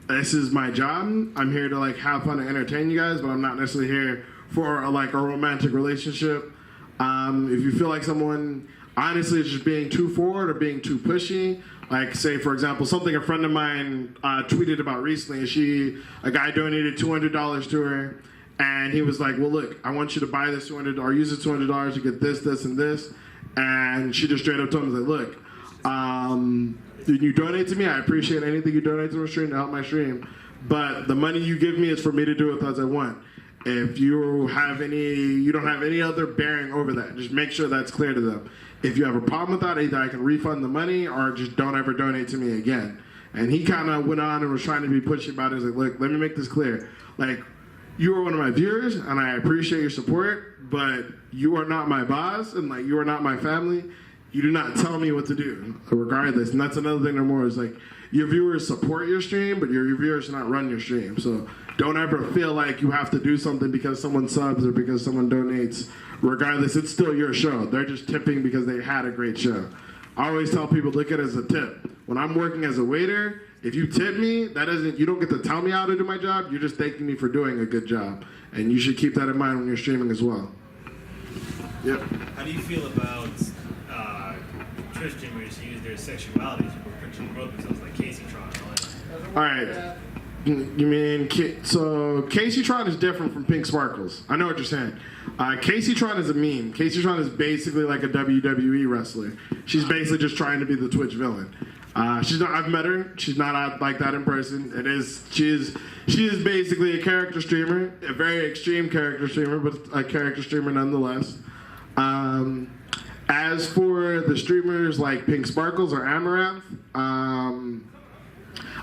this is my job. I'm here to like have fun and entertain you guys, but I'm not necessarily here for like a romantic relationship. If you feel like someone honestly is just being too forward or being too pushy, like say for example something a friend of mine tweeted about recently, a guy donated $200 to her, and he was like, well look, I want you to buy this $200 or use the $200 to get this, this, and this, and she just straight up told me like, look, you donate to me, I appreciate anything you donate to my stream to help my stream, but the money you give me is for me to do with as I want. If you don't have any other bearing over that, just make sure that's clear to them. If you have a problem with that, either I can refund the money or just don't ever donate to me again. And he kind of went on and was trying to be pushy about it. He's like, look, let me make this clear. Like, you are one of my viewers and I appreciate your support, but you are not my boss and like you are not my family. You do not tell me what to do, regardless. And that's another thing no more is like, your viewers support your stream, but your viewers should not run your stream. So don't ever feel like you have to do something because someone subs or because someone donates. Regardless, it's still your show. They're just tipping because they had a great show. I always tell people, look at it as a tip. When I'm working as a waiter, if you tip me, you don't get to tell me how to do my job. You're just thanking me for doing a good job. And you should keep that in mind when you're streaming as well. Yep. How do you feel about Twitch streamers who use their sexuality to promote themselves, like Casey Tron and all that? All right. You mean, so Casey Tron is different from Pink Sparkles. I know what you're saying. Casey Tron is a meme. Casey Tron is basically like a WWE wrestler. She's basically just trying to be the Twitch villain. She's not. I've met her. She's not like that in person. She is basically a character streamer, a very extreme character streamer, but a character streamer nonetheless. As for the streamers like Pink Sparkles or Amaranth, I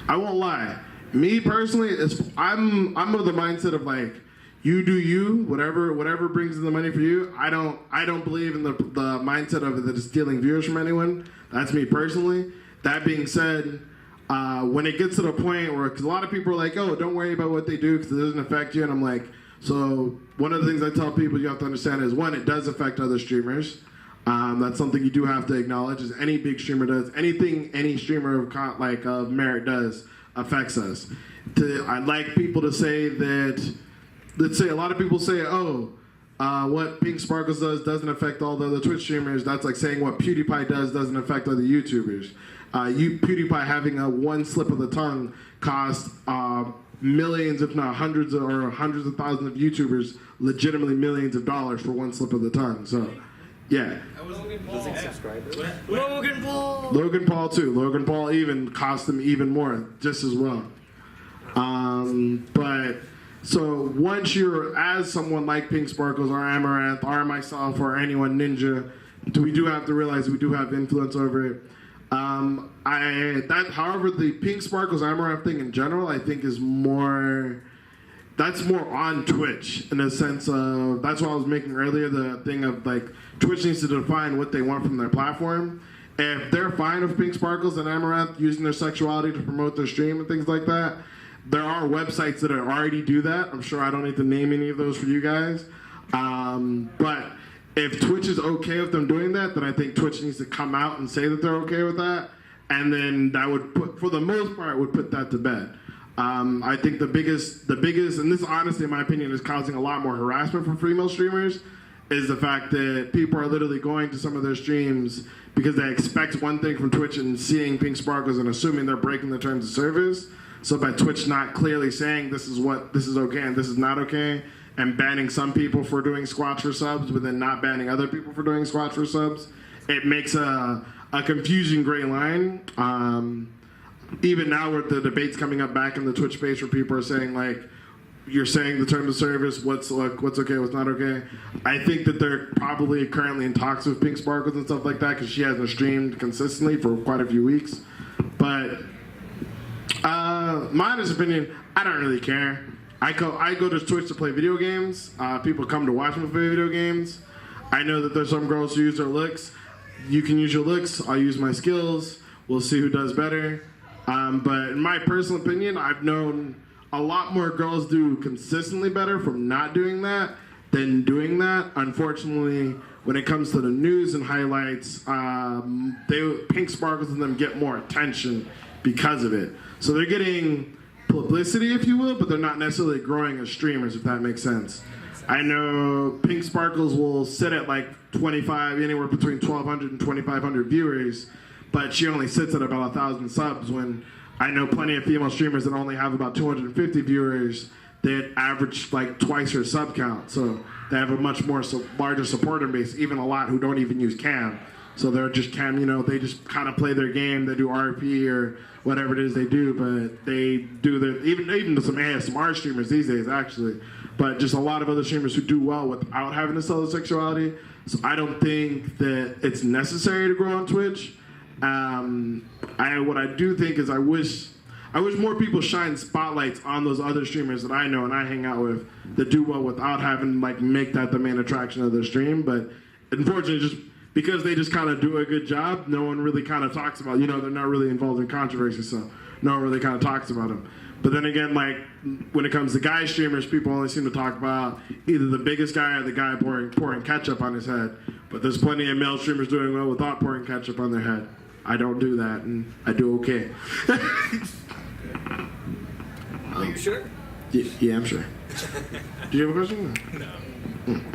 won't lie. Me personally, I'm of the mindset of like, you do you, whatever brings in the money for you. I don't believe in the mindset of it that it's stealing viewers from anyone. That's me personally. That being said, when it gets to the point where, because a lot of people are like, oh, don't worry about what they do because it doesn't affect you, and I'm like, so one of the things I tell people you have to understand is, one, it does affect other streamers. That's something you do have to acknowledge, as any big streamer does. Anything any streamer of merit does affects us. I'd like people to say that, let's say a lot of people say, oh, what Pink Sparkles doesn't affect all the other Twitch streamers. That's like saying what PewDiePie doesn't affect other YouTubers. PewDiePie having one slip of the tongue cost millions, if not hundreds of thousands of YouTubers legitimately millions of dollars for one slip of the tongue. So, yeah. Logan Paul. Logan Paul too. Logan Paul even cost him even more, just as well. But so once you're, as someone like Pink Sparkles or Amaranth or myself or anyone Ninja, we do have to realize we do have influence over it. However, the Pink Sparkles Amaranth thing in general, I think is more. That's more on Twitch in a sense of, that's what I was making earlier, the thing of like Twitch needs to define what they want from their platform. If they're fine with Pink Sparkles and Amaranth using their sexuality to promote their stream and things like that, there are websites that already do that. I'm sure I don't need to name any of those for you guys. But if Twitch is okay with them doing that, then I think Twitch needs to come out and say that they're okay with that. And then that would put, for the most part, would put that to bed. I think the biggest, and this honestly, in my opinion, is causing a lot more harassment for female streamers, is the fact that people are literally going to some of their streams because they expect one thing from Twitch and seeing Pink Sparkles and assuming they're breaking the terms of service. So by Twitch not clearly saying this is okay and this is not okay, and banning some people for doing squats for subs, but then not banning other people for doing squats for subs, it makes a confusing gray line. Even now with the debates coming up back in the Twitch space where people are saying like, you're saying the terms of service, what's okay, what's not okay. I think that they're probably currently in talks with Pink Sparkles and stuff like that because she hasn't streamed consistently for quite a few weeks. But my honest opinion, I don't really care. I go to Twitch to play video games. People come to watch me play video games. I know that there's some girls who use their looks. You can use your looks. I'll use my skills. We'll see who does better. But in my personal opinion, I've known a lot more girls do consistently better from not doing that than doing that. Unfortunately, when it comes to the news and highlights, pink sparkles in them get more attention because of it. So they're getting publicity, if you will, but they're not necessarily growing as streamers, if that makes sense. I know pink sparkles will sit at like 25, anywhere between 1,200 and 2,500 viewers, but she only sits at about 1,000 subs, when I know plenty of female streamers that only have about 250 viewers that average like twice her sub count. So they have a much more larger supporter base, even a lot who don't even use cam. So they're just cam, they just kind of play their game, they do RP or whatever it is they do, but they do their, even some ASMR streamers these days actually, but just a lot of other streamers who do well without having to sell their sexuality. So I don't think that it's necessary to grow on Twitch. What I do think is I wish more people shine spotlights on those other streamers that I know and I hang out with that do well without having to like make that the main attraction of their stream. But unfortunately, just because they just kind of do a good job, no one really kind of talks about, they're not really involved in controversy, so no one really kind of talks about them. But then again, like when it comes to guy streamers, people only seem to talk about either the biggest guy or the guy pouring ketchup on his head. But there's plenty of male streamers doing well without pouring ketchup on their head. I don't do that, and I do okay. Are you sure? Yeah, I'm sure. Do you have a question? No.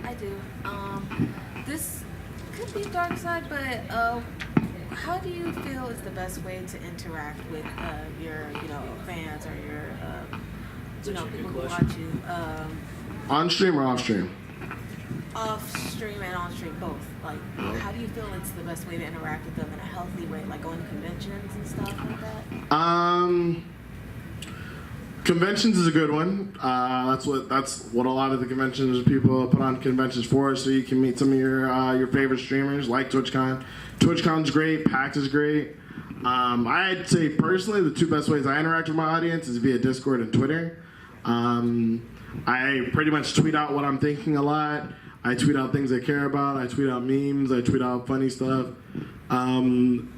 I do. This could be DarkSide, but how do you feel is the best way to interact with your, fans or your, people who watch you? On stream or off stream? Off stream and on stream, both. Like, how do you feel it's the best way to interact with them in a healthy way, like going to conventions and stuff like that? Conventions is a good one. That's what a lot of the conventions people put on conventions for, so you can meet some of your favorite streamers, like TwitchCon. TwitchCon's great. PAX is great. I'd say personally the two best ways I interact with my audience is via Discord and Twitter. I pretty much tweet out what I'm thinking a lot. I tweet out things I care about. I tweet out memes. I tweet out funny stuff. Pardon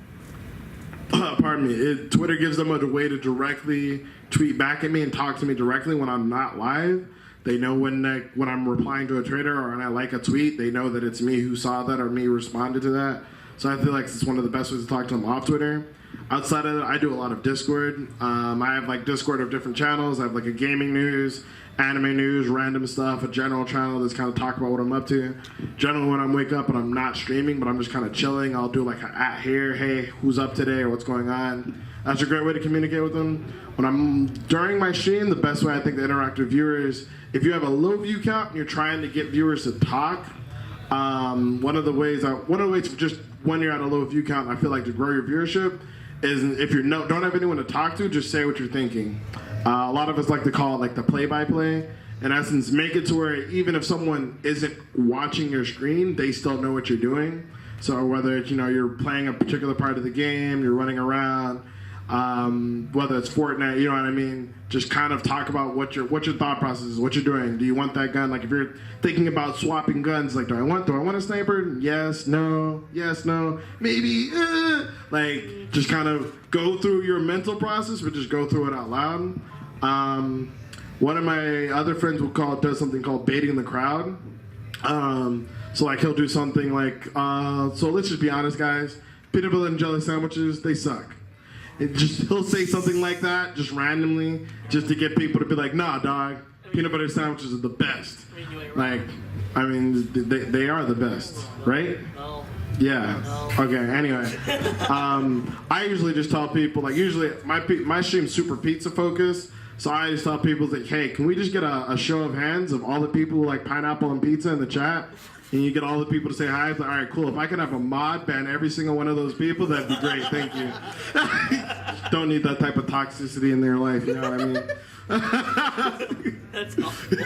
me. Twitter gives them a way to directly tweet back at me and talk to me directly when I'm not live. They know when I'm replying to a Twitter or when I like a tweet, they know that it's me who saw that or me who responded to that. So I feel like it's one of the best ways to talk to them off Twitter. Outside of that, I do a lot of Discord. I have like Discord of different channels. I have like a gaming news, anime news, random stuff, a general channel that's kind of talk about what I'm up to. Generally when I wake up and I'm not streaming, but I'm just kind of chilling, I'll do like a at here, hey, who's up today or what's going on. That's a great way to communicate with them. When I'm during my stream, the best way I think to interact with viewers, if you have a low view count and you're trying to get viewers to talk, one of the ways just when you're at a low view count, I feel like to grow your viewership is if you don't have anyone to talk to, just say what you're thinking. A lot of us like to call it like the play-by-play. In essence, make it to where even if someone isn't watching your screen, they still know what you're doing. So whether it's, you're playing a particular part of the game, you're running around, whether it's Fortnite, you know what I mean? Just kind of talk about what your thought process is, what you're doing. Do you want that gun? Like if you're thinking about swapping guns, like do I want a sniper? Yes, no, maybe. Like just kind of go through your mental process, but just go through it out loud. One of my other friends does something called baiting the crowd. So like he'll do something like, so let's just be honest, guys. Peanut butter and jelly sandwiches, they suck. He'll say something like that, just randomly, just to get people to be like, nah, dog, peanut butter sandwiches are the best. Like, they are the best, right? No. Yeah. No. Okay, anyway. I usually just tell people, like, usually my stream's super pizza focused, so I just tell people, like, hey, can we just get a show of hands of all the people who like pineapple and pizza in the chat? And you get all the people to say hi. It's like, all right, cool. If I could have a mod ban every single one of those people, that'd be great. Thank you. Don't need that type of toxicity in their life. You know what I mean? That's awful.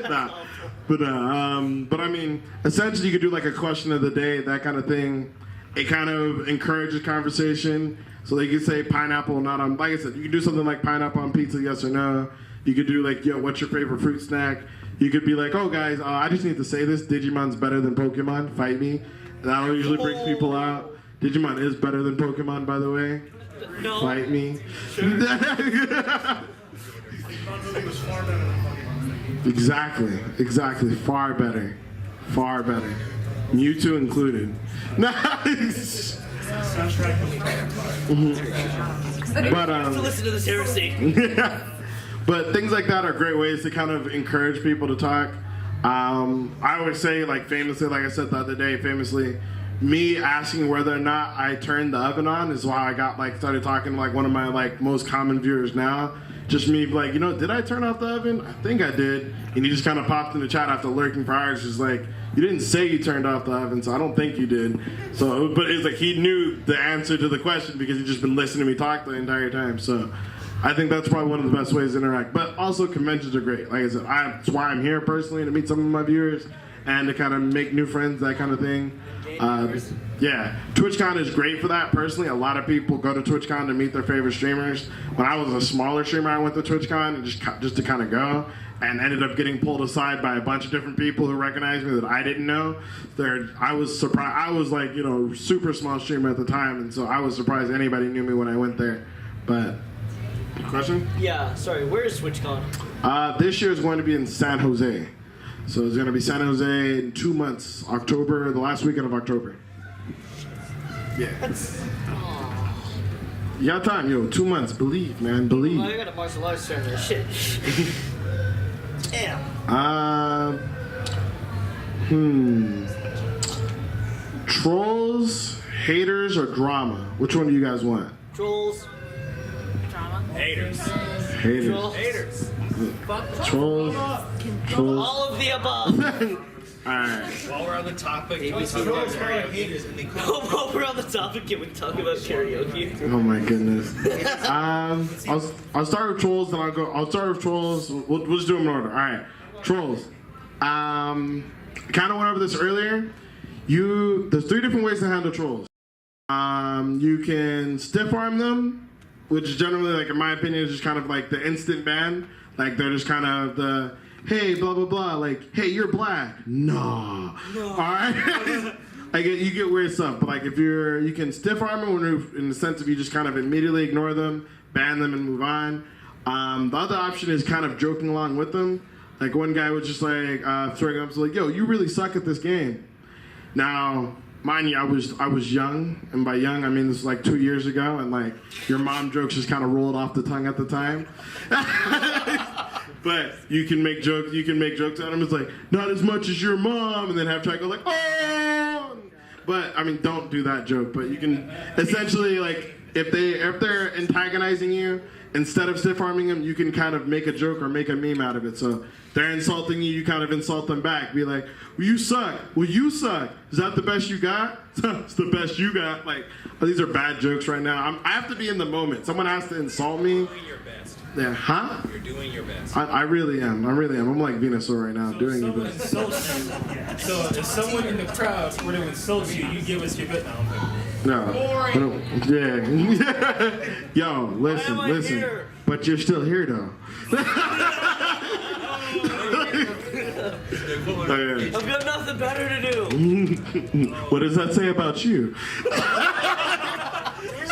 Nah. But I mean, essentially, you could do like a question of the day, that kind of thing. It kind of encourages conversation. So they could say pineapple, not on. Like I said, you could do something like pineapple on pizza, yes or no. You could do like, yo, what's your favorite fruit snack? You could be like, oh guys, I just need to say this, Digimon's better than Pokemon, fight me. That'll usually bring people out. Digimon is better than Pokemon, by the way. No. Fight me. Exactly. Far better. Mewtwo included. Nice. But To listen to this heresy. But things like that are great ways to kind of encourage people to talk. I would say, like famously, like I said the other day, me asking whether or not I turned the oven on is why I got started talking to one of my most common viewers now. Just me did I turn off the oven? I think I did. And he just kind of popped in the chat after lurking for hours, just you didn't say you turned off the oven, so I don't think you did. So, but it's he knew the answer to the question because he'd just been listening to me talk the entire time. So I think that's probably one of the best ways to interact. But also conventions are great. Like I said, that's why I'm here personally, to meet some of my viewers and to kind of make new friends, that kind of thing. Yeah, TwitchCon is great for that. Personally, a lot of people go to TwitchCon to meet their favorite streamers. When I was a smaller streamer, I went to TwitchCon and just to kind of go, and ended up getting pulled aside by a bunch of different people who recognized me that I didn't know. I was surprised. I was super small streamer at the time, and so I was surprised anybody knew me when I went there. But question? Yeah, sorry, where is TwitchCon? This year is going to be in San Jose. So it's going to be San Jose in 2 months, October, the last weekend of October. Yeah. You got time, 2 months. Believe, man, believe. I got a martial arts tournament. Shit. Damn. Trolls, haters, or drama? Which one do you guys want? Trolls. Drama. Haters. Haters. Trolls. Haters. Trolls. All of the above. Alright. While we're on the topic, can we talk about haters and they While we're on the topic, can we talk about karaoke? Oh my goodness. I'll start with trolls, then I'll start with trolls. We'll just do them in order. Alright. Trolls. Kind of went over this earlier. There's 3 different ways to handle trolls. You can stiff arm them, which is generally, in my opinion, is just kind of the instant ban. They're just kind of the, hey, blah, blah, blah, hey, you're black. Nah. Alright? You get weird stuff, but if you can stiff arm them in the sense of you just kind of immediately ignore them, ban them, and move on. The other option is kind of joking along with them. One guy was just throwing up, so yo, you really suck at this game. Now, mind you, I was young, and by young I mean this was 2 years ago, and your mom jokes just kind of rolled off the tongue at the time. But you can make jokes at them. It's not as much as your mom, and then have try to go oh. But I mean, don't do that joke. But you can essentially if they're antagonizing you, instead of stiff arming them, you can kind of make a joke or make a meme out of it. So they're insulting you, you kind of insult them back. Be like, well, you suck. Well, you suck. Is that the best you got? It's the best you got. These are bad jokes right now. I have to be in the moment. Someone has to insult me. You're doing your best. Yeah, huh? You're doing your best. I really am. I'm like Venusaur right now, doing your best. So if someone in the crowd were to insult you, you give us your best. No. Yeah. Yo, listen. Here? But you're still here, though. Oh, yeah. I've got nothing better to do. What does that say about you?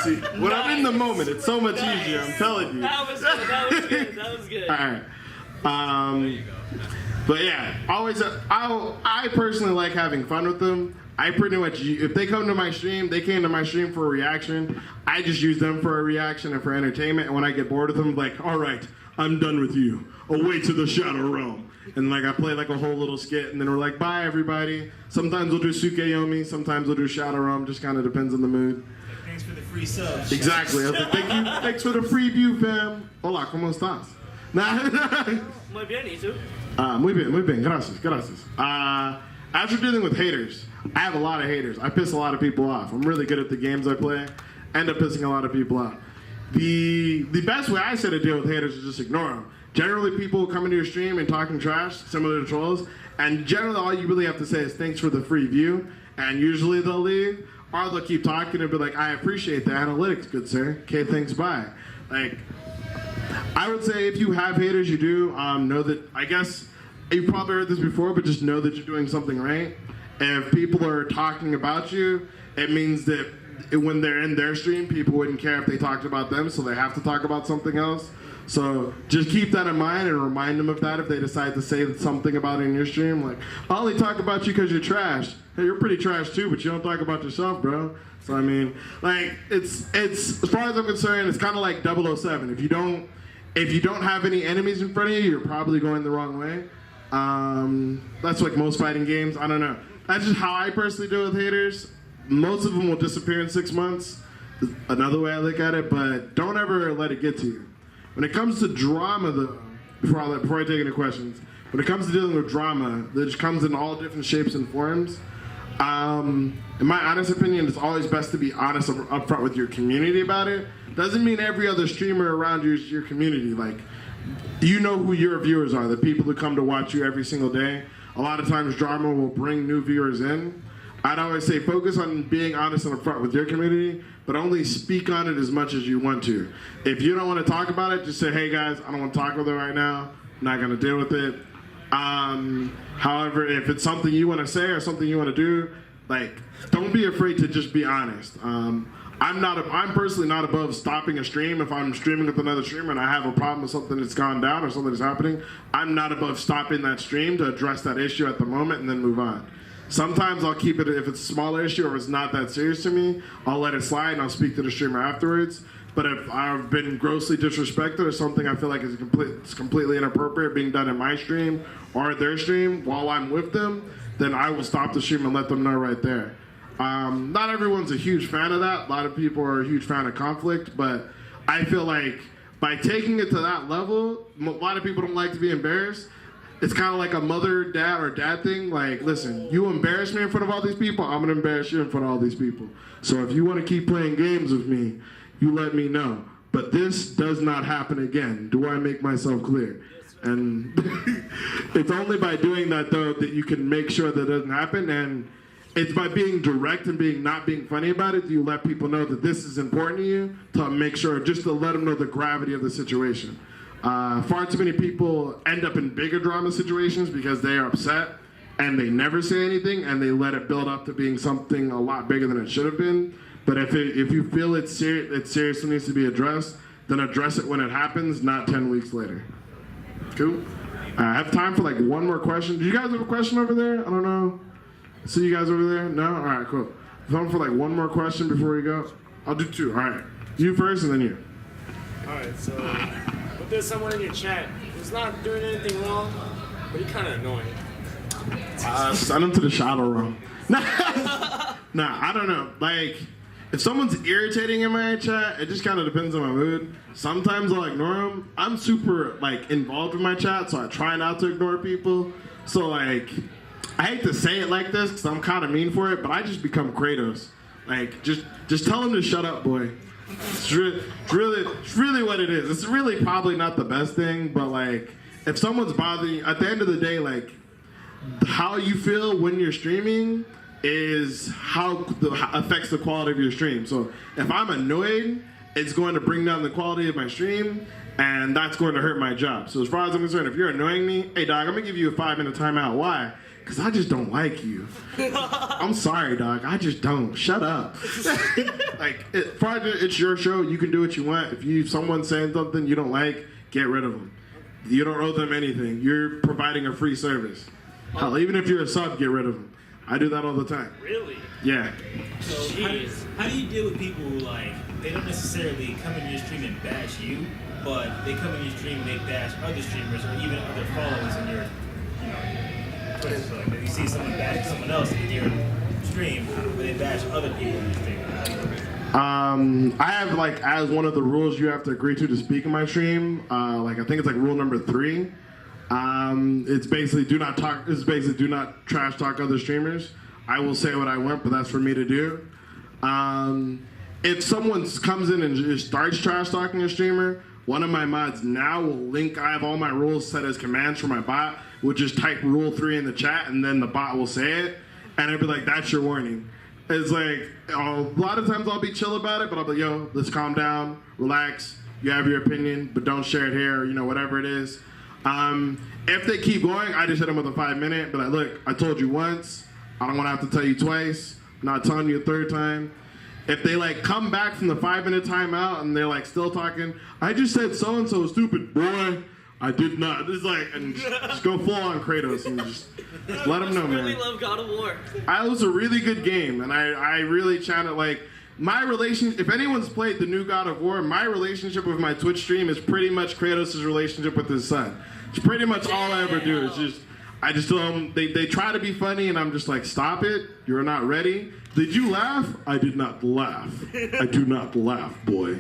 See, when I'm in the moment, it's so much easier. I'm telling you. That was good. All right. But yeah, I personally like having fun with them. I pretty much, if they come to my stream, they came to my stream for a reaction. I just use them for a reaction and for entertainment. And when I get bored of them, all right, I'm done with you. Away to the Shadow Realm. And I play a whole little skit, and then we're bye everybody. Sometimes we'll do Sukeyomi, sometimes we'll do Shadow Realm. Just kind of depends on the mood. Thanks for the free subs. Exactly. I was thank you. Thanks for the free view, fam. Hola, ¿cómo estás? Muy bien, ¿y tú? Muy bien. Gracias. After dealing with haters, I have a lot of haters. I piss a lot of people off. I'm really good at the games I play. End up pissing a lot of people off. The best way I say to deal with haters is just ignore them. Generally, people come into your stream and talking trash, similar to trolls, and generally all you really have to say is thanks for the free view, and usually they'll leave, or they'll keep talking and be like, I appreciate the analytics, good sir. Okay, thanks, bye. I would say if you have haters, you do, know that, I guess, you've probably heard this before, but just know that you're doing something right. If people are talking about you, it means that when they're in their stream, people wouldn't care if they talked about them, so they have to talk about something else. So just keep that in mind and remind them of that if they decide to say something about it in your stream. Like, I only talk about you because you're trash. Hey, you're pretty trash too, but you don't talk about yourself, bro. So I mean, like, it's as far as I'm concerned, it's kind of like 007. If you don't have any enemies in front of you, you're probably going the wrong way. That's like most fighting games. I don't know. That's just how I personally deal with haters. Most of them will disappear in 6 months. Another way I look at it, but don't ever let it get to you. When it comes to drama, though, before I take any questions, when it comes to dealing with drama, which comes in all different shapes and forms, in my honest opinion, it's always best to be honest up front with your community about it. Doesn't mean every other streamer around you is your community. Like, you know who your viewers are, the people who come to watch you every single day. A lot of times drama will bring new viewers in. I'd always say focus on being honest and upfront with your community, but only speak on it as much as you want to. If you don't want to talk about it, just say, hey guys, I don't want to talk with it right now. I'm not going to deal with it. However, if it's something you want to say or something you want to do, like, don't be afraid to just be honest. I'm personally not above stopping a stream if I'm streaming with another streamer and I have a problem with something that's gone down or something that's happening. I'm not above stopping that stream to address that issue at the moment and then move on. Sometimes I'll keep it, if it's a smaller issue or if it's not that serious to me, I'll let it slide and I'll speak to the streamer afterwards. But if I've been grossly disrespected or something I feel like is completely inappropriate being done in my stream or their stream while I'm with them, then I will stop the stream and let them know right there. Not everyone's a huge fan of that. A lot of people are a huge fan of conflict, but I feel like by taking it to that level, a lot of people don't like to be embarrassed. It's kind of like a mother, dad, or dad thing. Like, listen, you embarrass me in front of all these people, I'm going to embarrass you in front of all these people. So if you want to keep playing games with me, you let me know. But this does not happen again. Do I make myself clear? And it's only by doing that, though, that you can make sure that doesn't happen. And it's by being direct and not being funny about it, you let people know that this is important to you, to make sure, just to let them know the gravity of the situation. Far too many people end up in bigger drama situations because they are upset and they never say anything and they let it build up to being something a lot bigger than it should have been. But if you feel it seriously needs to be addressed, then address it when it happens, not 10 weeks later. Cool? I have time for like one more question. Do you guys have a question over there? I don't know. See you guys over there? No? All right, cool. Time for like one more question before we go. I'll do two. All right. You first and then you. All right, so if there's someone in your chat who's not doing anything wrong, but you're kind of annoying. Send them to the shadow room. Nah, I don't know. Like, if someone's irritating in my chat, it just kind of depends on my mood. Sometimes I'll ignore them. I'm super, like, involved in my chat, so I try not to ignore people. So, like, I hate to say it like this because I'm kind of mean for it, but I just become Kratos. Like, just tell him to shut up, boy. It's really what it is. It's really probably not the best thing, but, like, if someone's bothering you, at the end of the day, like, how you feel when you're streaming is how affects the quality of your stream. So if I'm annoyed, it's going to bring down the quality of my stream, and that's going to hurt my job. So as far as I'm concerned, if you're annoying me, hey, dog, I'm going to give you a 5-minute timeout. Why? Because I just don't like you. I'm sorry, dog. I just don't. Shut up. Like, it's your show. You can do what you want. If someone's saying something you don't like, get rid of them. You don't owe them anything. You're providing a free service. Hell, even if you're a sub, get rid of them. I do that all the time. Really? Yeah. So how do you deal with people who, like, they don't necessarily come in your stream and bash you, but they come in your stream and they bash other streamers or even other followers in your, Twitter. So like, if you see someone bash someone else in your stream, but they bash other people in your stream. I have, like, as one of the rules you have to agree to speak in my stream, like, I think it's like rule number 3. It's basically do not trash talk other streamers. I will say what I want, but that's for me to do. If someone comes in and just starts trash talking a streamer, one of my mods now will link. I have all my rules set as commands for my bot. We'll just type rule 3 in the chat, and then the bot will say it, and it'll be like, "That's your warning." It's like a lot of times I'll be chill about it, but I'll be, "Yo, let's calm down, relax. You have your opinion, but don't share it here, or, whatever it is." If they keep going, I just hit them with a 5-minute, but like, look, I told you once, I don't want to have to tell you twice, I'm not telling you a third time. if they like come back from the 5-minute timeout and they're like still talking, I just said so and so stupid, boy. I did not. It's like, and just go full on Kratos and just let them know, man. I really love God of War. It was a really good game, and I really channel like my relation. If anyone's played the new God of War, my relationship with my Twitch stream is pretty much Kratos' relationship with his son. It's pretty much all I ever do. It's just I just tell them they try to be funny, and I'm just like, stop it. You're not ready. Did you laugh? I did not laugh. I do not laugh, boy.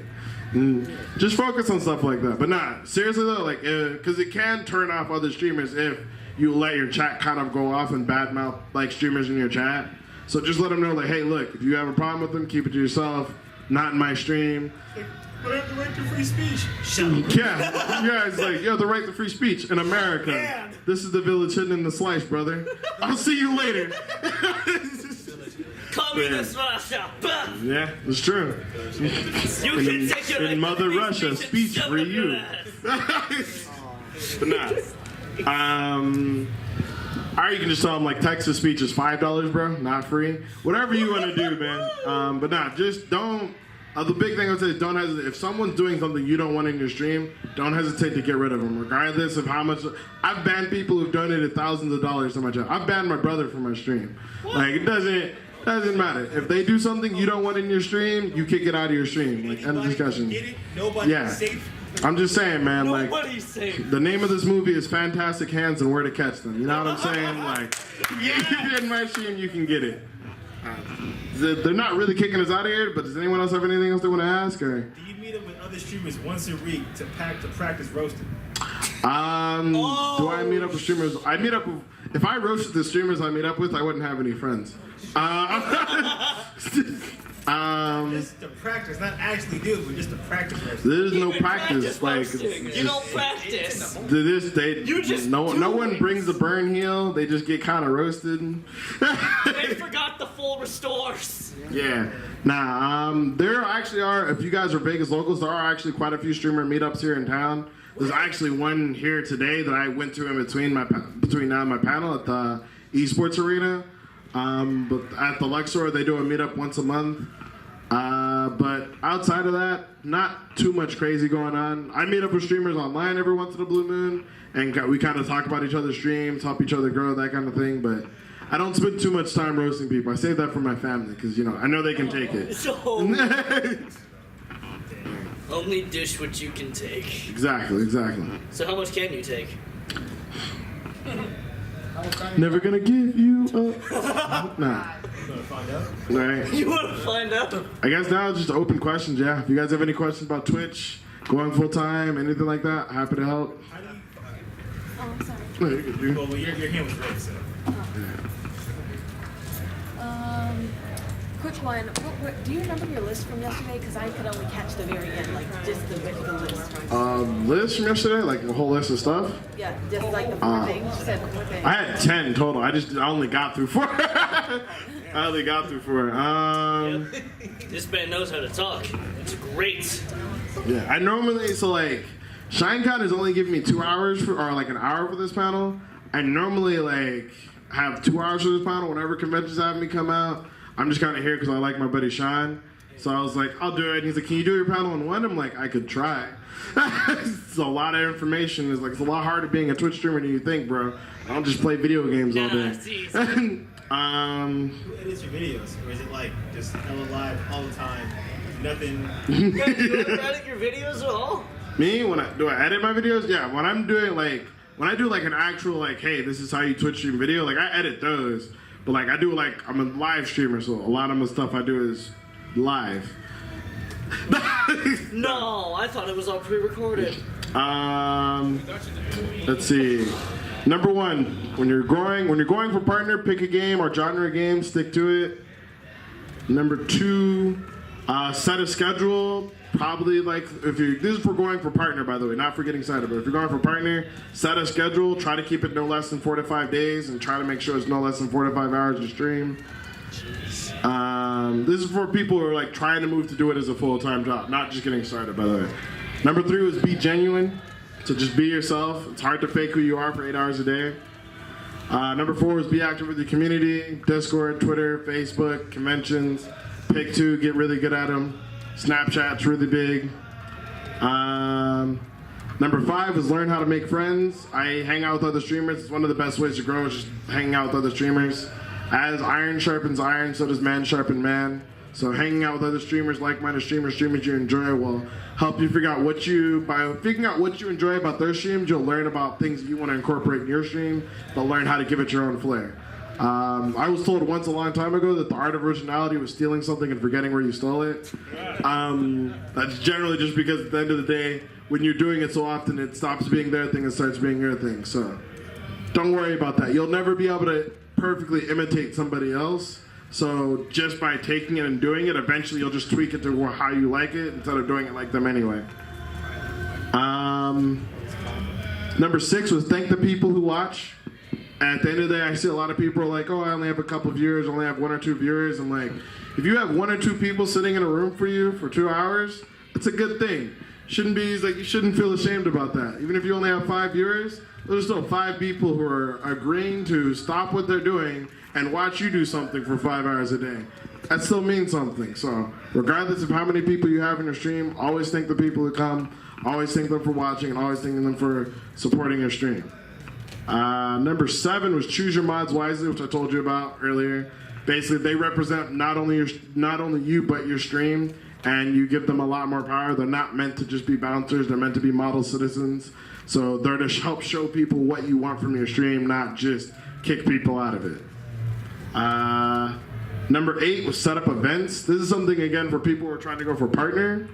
Just focus on stuff like that. But nah, seriously though, like, because it can turn off other streamers if you let your chat kind of go off and badmouth like streamers in your chat. So just let them know, like, hey, look, if you have a problem with them, keep it to yourself. Not in my stream. But I have the right to free speech. Shut up. Yeah, it's like, you have the right to free speech in America. Yeah. This is the village hidden in the slice, brother. I'll see you later. Communist Russia. Bah! Yeah, it's true. You can take your In Mother free Russia, speech speech and for shove it up you. your ass. But nah. Or you can just tell them like Texas speech is $5, bro, not free. Whatever you want to do, man. But nah, just don't. The big thing I would say is don't hesitate. If someone's doing something you don't want in your stream, don't hesitate to get rid of them, regardless of how much. I've banned people who've donated thousands of dollars to my channel. I've banned my brother from my stream. Like it doesn't matter. If they do something you don't want in your stream, you kick it out of your stream. Like end of discussion. Get it? Nobody's safe. I'm just saying, man. Like Nobody's safe. the name of this movie is Fantastic Hands and Where to Catch Them. You know what I'm saying? Like if you get in my stream, you can get it. They're not really kicking us out of here, but does anyone else have anything else they want to ask? Or? Do you meet up with other streamers once a week to practice roasting? Do I meet up with streamers? I meet up with, if I roasted the streamers I meet up with, I wouldn't have any friends. Just to practice, not actually do it, but just to practice roasting. There's no practice. Like roasting. You don't practice. No one brings the burn heel. They just get kind of roasted. They forgot the full restores. Yeah. Nah. There actually are. If you guys are Vegas locals, there are actually quite a few streamer meetups here in town. There's actually one here today that I went to in between now and my panel at the esports arena. But at the Luxor, they do a meetup once a month. But outside of that, not too much crazy going on. I meet up with streamers online every once in a blue moon, and we kind of talk about each other's streams, help each other grow, that kind of thing. But I don't spend too much time roasting people. I save that for my family because, I know they can take it. So, only dish what you can take. Exactly. So how much can you take? Never gonna give you up. Nah. You gonna find out? All right. You want to find out? I guess now it's just open questions, yeah. If you guys have any questions about Twitch, going full time, anything like that, happy to help. How do you? Oh, I'm sorry. No, you can do. Well, your hand was ready, so. Quick one. Do you remember your list from yesterday? Because I could only catch the very end, like just the list. List from yesterday, like a whole list of stuff. Yeah, just like the four things. You said the four things. I had 10 total. I only got through 4. I only got through 4. This man knows how to talk. It's great. Yeah, I normally Shinecon is only giving me 2 hours or like an hour for this panel. I normally have 2 hours for this panel whenever conventions have me come out. I'm just kind of here because I like my buddy Sean. So I was like, I'll do it. And he's like, can you do your panel in one? I'm like, I could try. It's a lot of information. It's a lot harder being a Twitch streamer than you think, bro. I don't just play video games all day. It's easy. Who edits your videos? Or is it just hella live all the time? Nothing. You ever edit your videos at all? Me? Do I edit my videos? Yeah, when I'm doing when I do an actual hey, this is how you Twitch stream video, I edit those. But I do I'm a live streamer, so a lot of the stuff I do is live. No, I thought it was all pre-recorded. Let's see. Number 1, when you're going for partner, pick a game or genre game, stick to it. Number 2, set a schedule. Probably this is for going for partner, by the way, not for getting sighted, but if you're going for partner, set a schedule. Try to keep it no less than 4 to 5 days, and try to make sure it's no less than 4 to 5 hours to stream. This is for people who are trying to move to do it as a full-time job, not just getting started, by the way. Number 3 was be genuine. So just be yourself. It's hard to fake who you are for 8 hours a day. Number 4 was be active with your community, Discord, Twitter, Facebook, conventions, Pick 2, get really good at them. Snapchat's really big. Number 5 is learn how to make friends. I hang out with other streamers. It's one of the best ways to grow, is just hanging out with other streamers. As iron sharpens iron, so does man sharpen man. So hanging out with other streamers, like-minded streamers you enjoy, will help you figure out by figuring out what you enjoy about their streams, you'll learn about things you want to incorporate in your stream, but learn how to give it your own flair. I was told once a long time ago that the art of originality was stealing something and forgetting where you stole it. That's generally just because at the end of the day, when you're doing it so often, it stops being their thing and starts being your thing. So don't worry about that. You'll never be able to perfectly imitate somebody else. So just by taking it and doing it, eventually you'll just tweak it to how you like it instead of doing it like them anyway. Number 6 was thank the people who watch. At the end of the day, I see a lot of people are like, oh, I only have a couple of viewers, I only have 1 or 2 viewers. I'm like, if you have 1 or 2 people sitting in a room for you for 2 hours, it's a good thing. You shouldn't feel ashamed about that. Even if you only have 5 viewers, there's still 5 people who are agreeing to stop what they're doing and watch you do something for 5 hours a day. That still means something. So regardless of how many people you have in your stream, always thank the people who come, always thank them for watching, and always thank them for supporting your stream. Number 7 was choose your mods wisely, which I told you about earlier. Basically, they represent not only you, but your stream, and you give them a lot more power. They're not meant to just be bouncers, they're meant to be model citizens. So they're to help show people what you want from your stream, not just kick people out of it. Number 8 was set up events. This is something, again, for people who are trying to go for partner.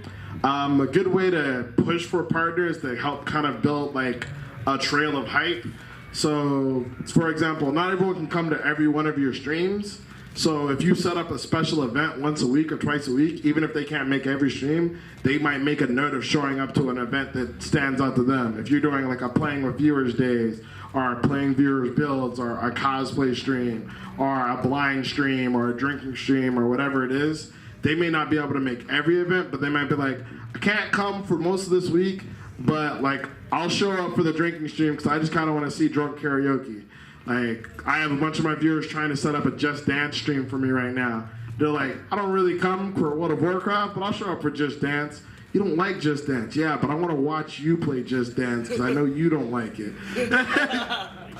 A good way to push for a partner is to help kind of build like a trail of hype. So, for example, not everyone can come to every one of your streams. So if you set up a special event once a week or twice a week, even if they can't make every stream, they might make a note of showing up to an event that stands out to them. If you're doing like a playing with viewers days, or playing viewers builds, or a cosplay stream, or a blind stream, or a drinking stream, or whatever it is, they may not be able to make every event, but they might be like, I can't come for most of this week, but like I'll show up for the drinking stream because I just kind of want to see drunk karaoke. Like, I have a bunch of my viewers trying to set up a Just Dance stream for me right now. They're like, I don't really come for World of Warcraft, but I'll show up for Just Dance. You don't like Just Dance? Yeah, but I want to watch you play Just Dance because I know you don't like it.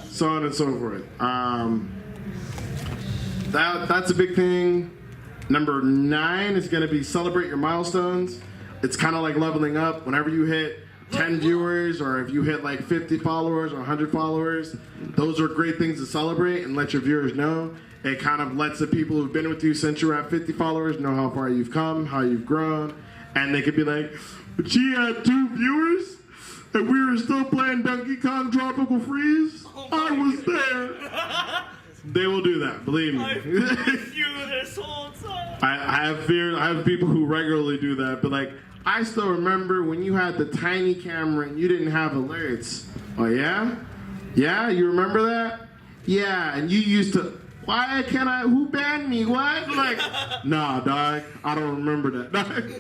So on and so forth. That's a big thing. Number 9 is going to be celebrate your milestones. It's kind of like leveling up. Whenever you hit 10 viewers, or if you hit like 50 followers or 100 followers, those are great things to celebrate and let your viewers know. It kind of lets the people who've been with you since you were at 50 followers know how far you've come, how you've grown, and they could be like, but she had 2 viewers and we were still playing Donkey Kong Tropical Freeze? I was there. They will do that, believe me. I've been with you this whole time. I have people who regularly do that, but like, I still remember when you had the tiny camera and you didn't have alerts. Oh yeah? Yeah, you remember that? Yeah, and you used to, why can't I, who banned me, what? Like, nah, dog, I don't remember that, dog.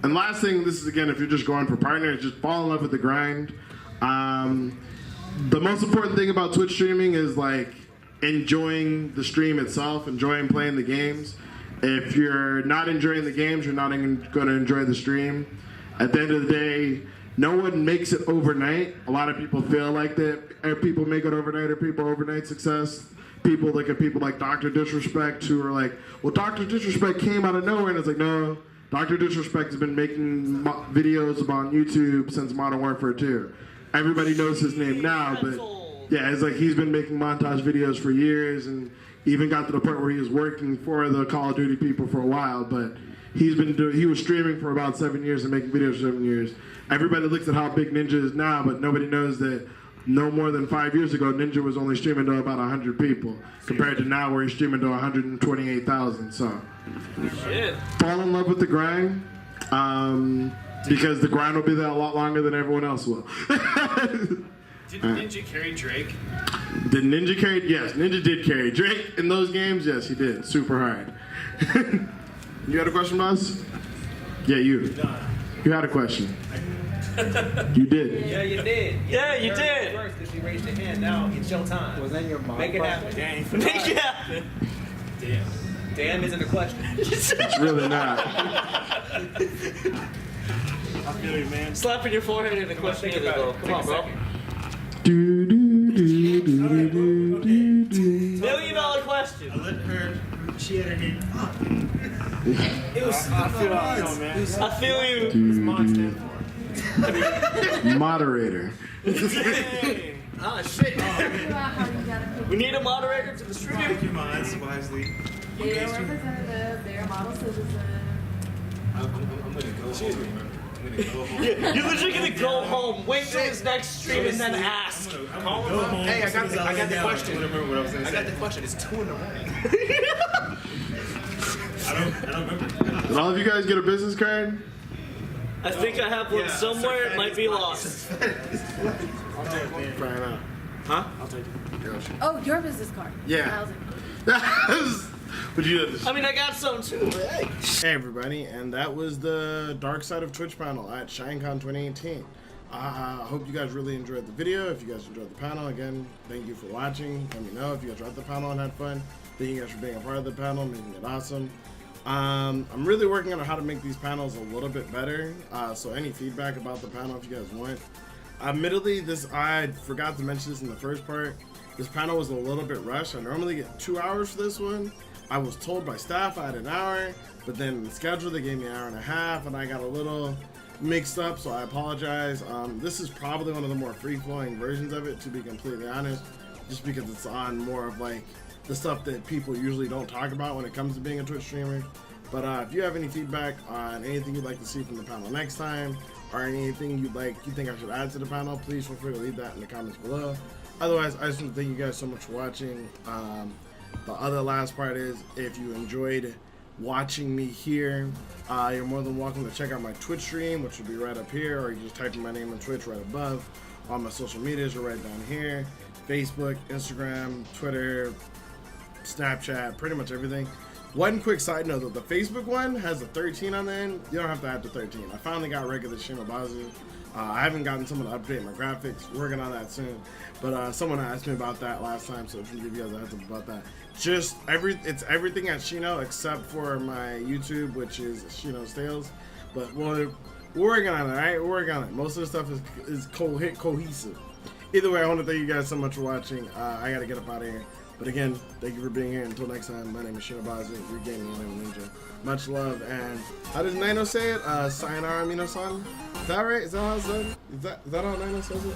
And last thing, this is again, if you're just going for partners, just fall in love with the grind. The most important thing about Twitch streaming is like enjoying the stream itself, enjoying playing the games. If you're not enjoying the games, you're not going to enjoy the stream. At the end of the day, no one makes it overnight. A lot of people feel like that. People make it overnight, or people overnight success. People look at people like Dr. Disrespect who are like, well, Dr. Disrespect came out of nowhere. And it's like, no, Dr. Disrespect has been making videos about YouTube since Modern Warfare 2. Everybody knows his name now, but yeah, it's like he's been making montage videos for years, and even got to the point where he was working for the Call of Duty people for a while, but he was streaming for about 7 years and making videos for 7 years. Everybody looks at how big Ninja is now, but nobody knows that no more than 5 years ago, Ninja was only streaming to about 100 people, compared to now where he's streaming to 128,000. So, Shit. fall in love with the grind, because the grind will be there a lot longer than everyone else will. Did Ninja carry Drake? Did Ninja carry? Yes, Ninja did carry Drake in those games. Yes, he did. Super hard. You had a question, boss? Yeah, you. You had a question. You did. Yeah, you did. Yeah, you did. First, because you raised your hand. Now it's your time. Was that your mom? Make it happen. Make it happen. Damn. Damn isn't a question. It's really not. I feel you, man. Slapping your forehead in a question either, though. Come on, bro. Do, do, do, do, do, do, do. $1 million question. I let her. She had her hand up. It was. I feel man. I feel you. Moderator. Ah, shit. How you gotta We need a moderator to the stream. Pick your minds wisely. pick their representative, their model citizen. I'm gonna go home. I'm gonna go home. You're literally gonna go home, wait till his next stream, and then ask. I'm gonna go home. Hey, I got the question. I remember what I was gonna I say. got the question. It's 2 in the morning. I don't remember. Did all of you guys get a business card? I think I have one somewhere. It might be lost. I'll take it. Try it out. Huh? I'll take it. Oh, your business card. Yeah. How's it? Would you? I mean, I got some too. But hey. Hey everybody, and that was the Dark Side of Twitch panel at Shinecon 2018. I hope you guys really enjoyed the video. If you guys enjoyed the panel, again, thank you for watching. Let me know if you guys liked the panel and had fun. Thank you guys for being a part of the panel, making it awesome. I'm really working on how to make these panels a little bit better. So any feedback about the panel, if you guys want. Admittedly, I forgot to mention this in the first part. This panel was a little bit rushed. I normally get 2 hours for this one. I was told by staff I had an hour, but then in the schedule they gave me an hour and a half, and I got a little mixed up, so I apologize. This is probably one of the more free-flowing versions of it, to be completely honest, just because it's on more of like the stuff that people usually don't talk about when it comes to being a Twitch streamer. But if you have any feedback on anything you'd like to see from the panel next time, or anything you think I should add to the panel, please feel free to leave that in the comments below. Otherwise, I just want to thank you guys so much for watching. The other last part is, if you enjoyed watching me here, you're more than welcome to check out my Twitch stream, which will be right up here, or you just type in my name on Twitch right above. All my social medias are right down here: Facebook, Instagram, Twitter, Snapchat, pretty much everything. One quick side note, though, the Facebook one has a 13 on the end. You don't have to add the 13. I finally got regular Shinobazu. I haven't gotten someone to update my graphics. Working on that soon. But someone asked me about that last time, so I can give you guys a heads up about that. It's everything at Shino except for my YouTube, which is Shino Tales. But we're working on it, alright? We're working on it. Most of the stuff is cohesive. Either way, I want to thank you guys so much for watching. I gotta get up out of here. But again, thank you for being here. Until next time, my name is Shinobazu, your gaming ninja. Much love, and how does Nino say it? Sayonara, Mino-san? Is that right? Is that how it's done? Is that how Nino says it?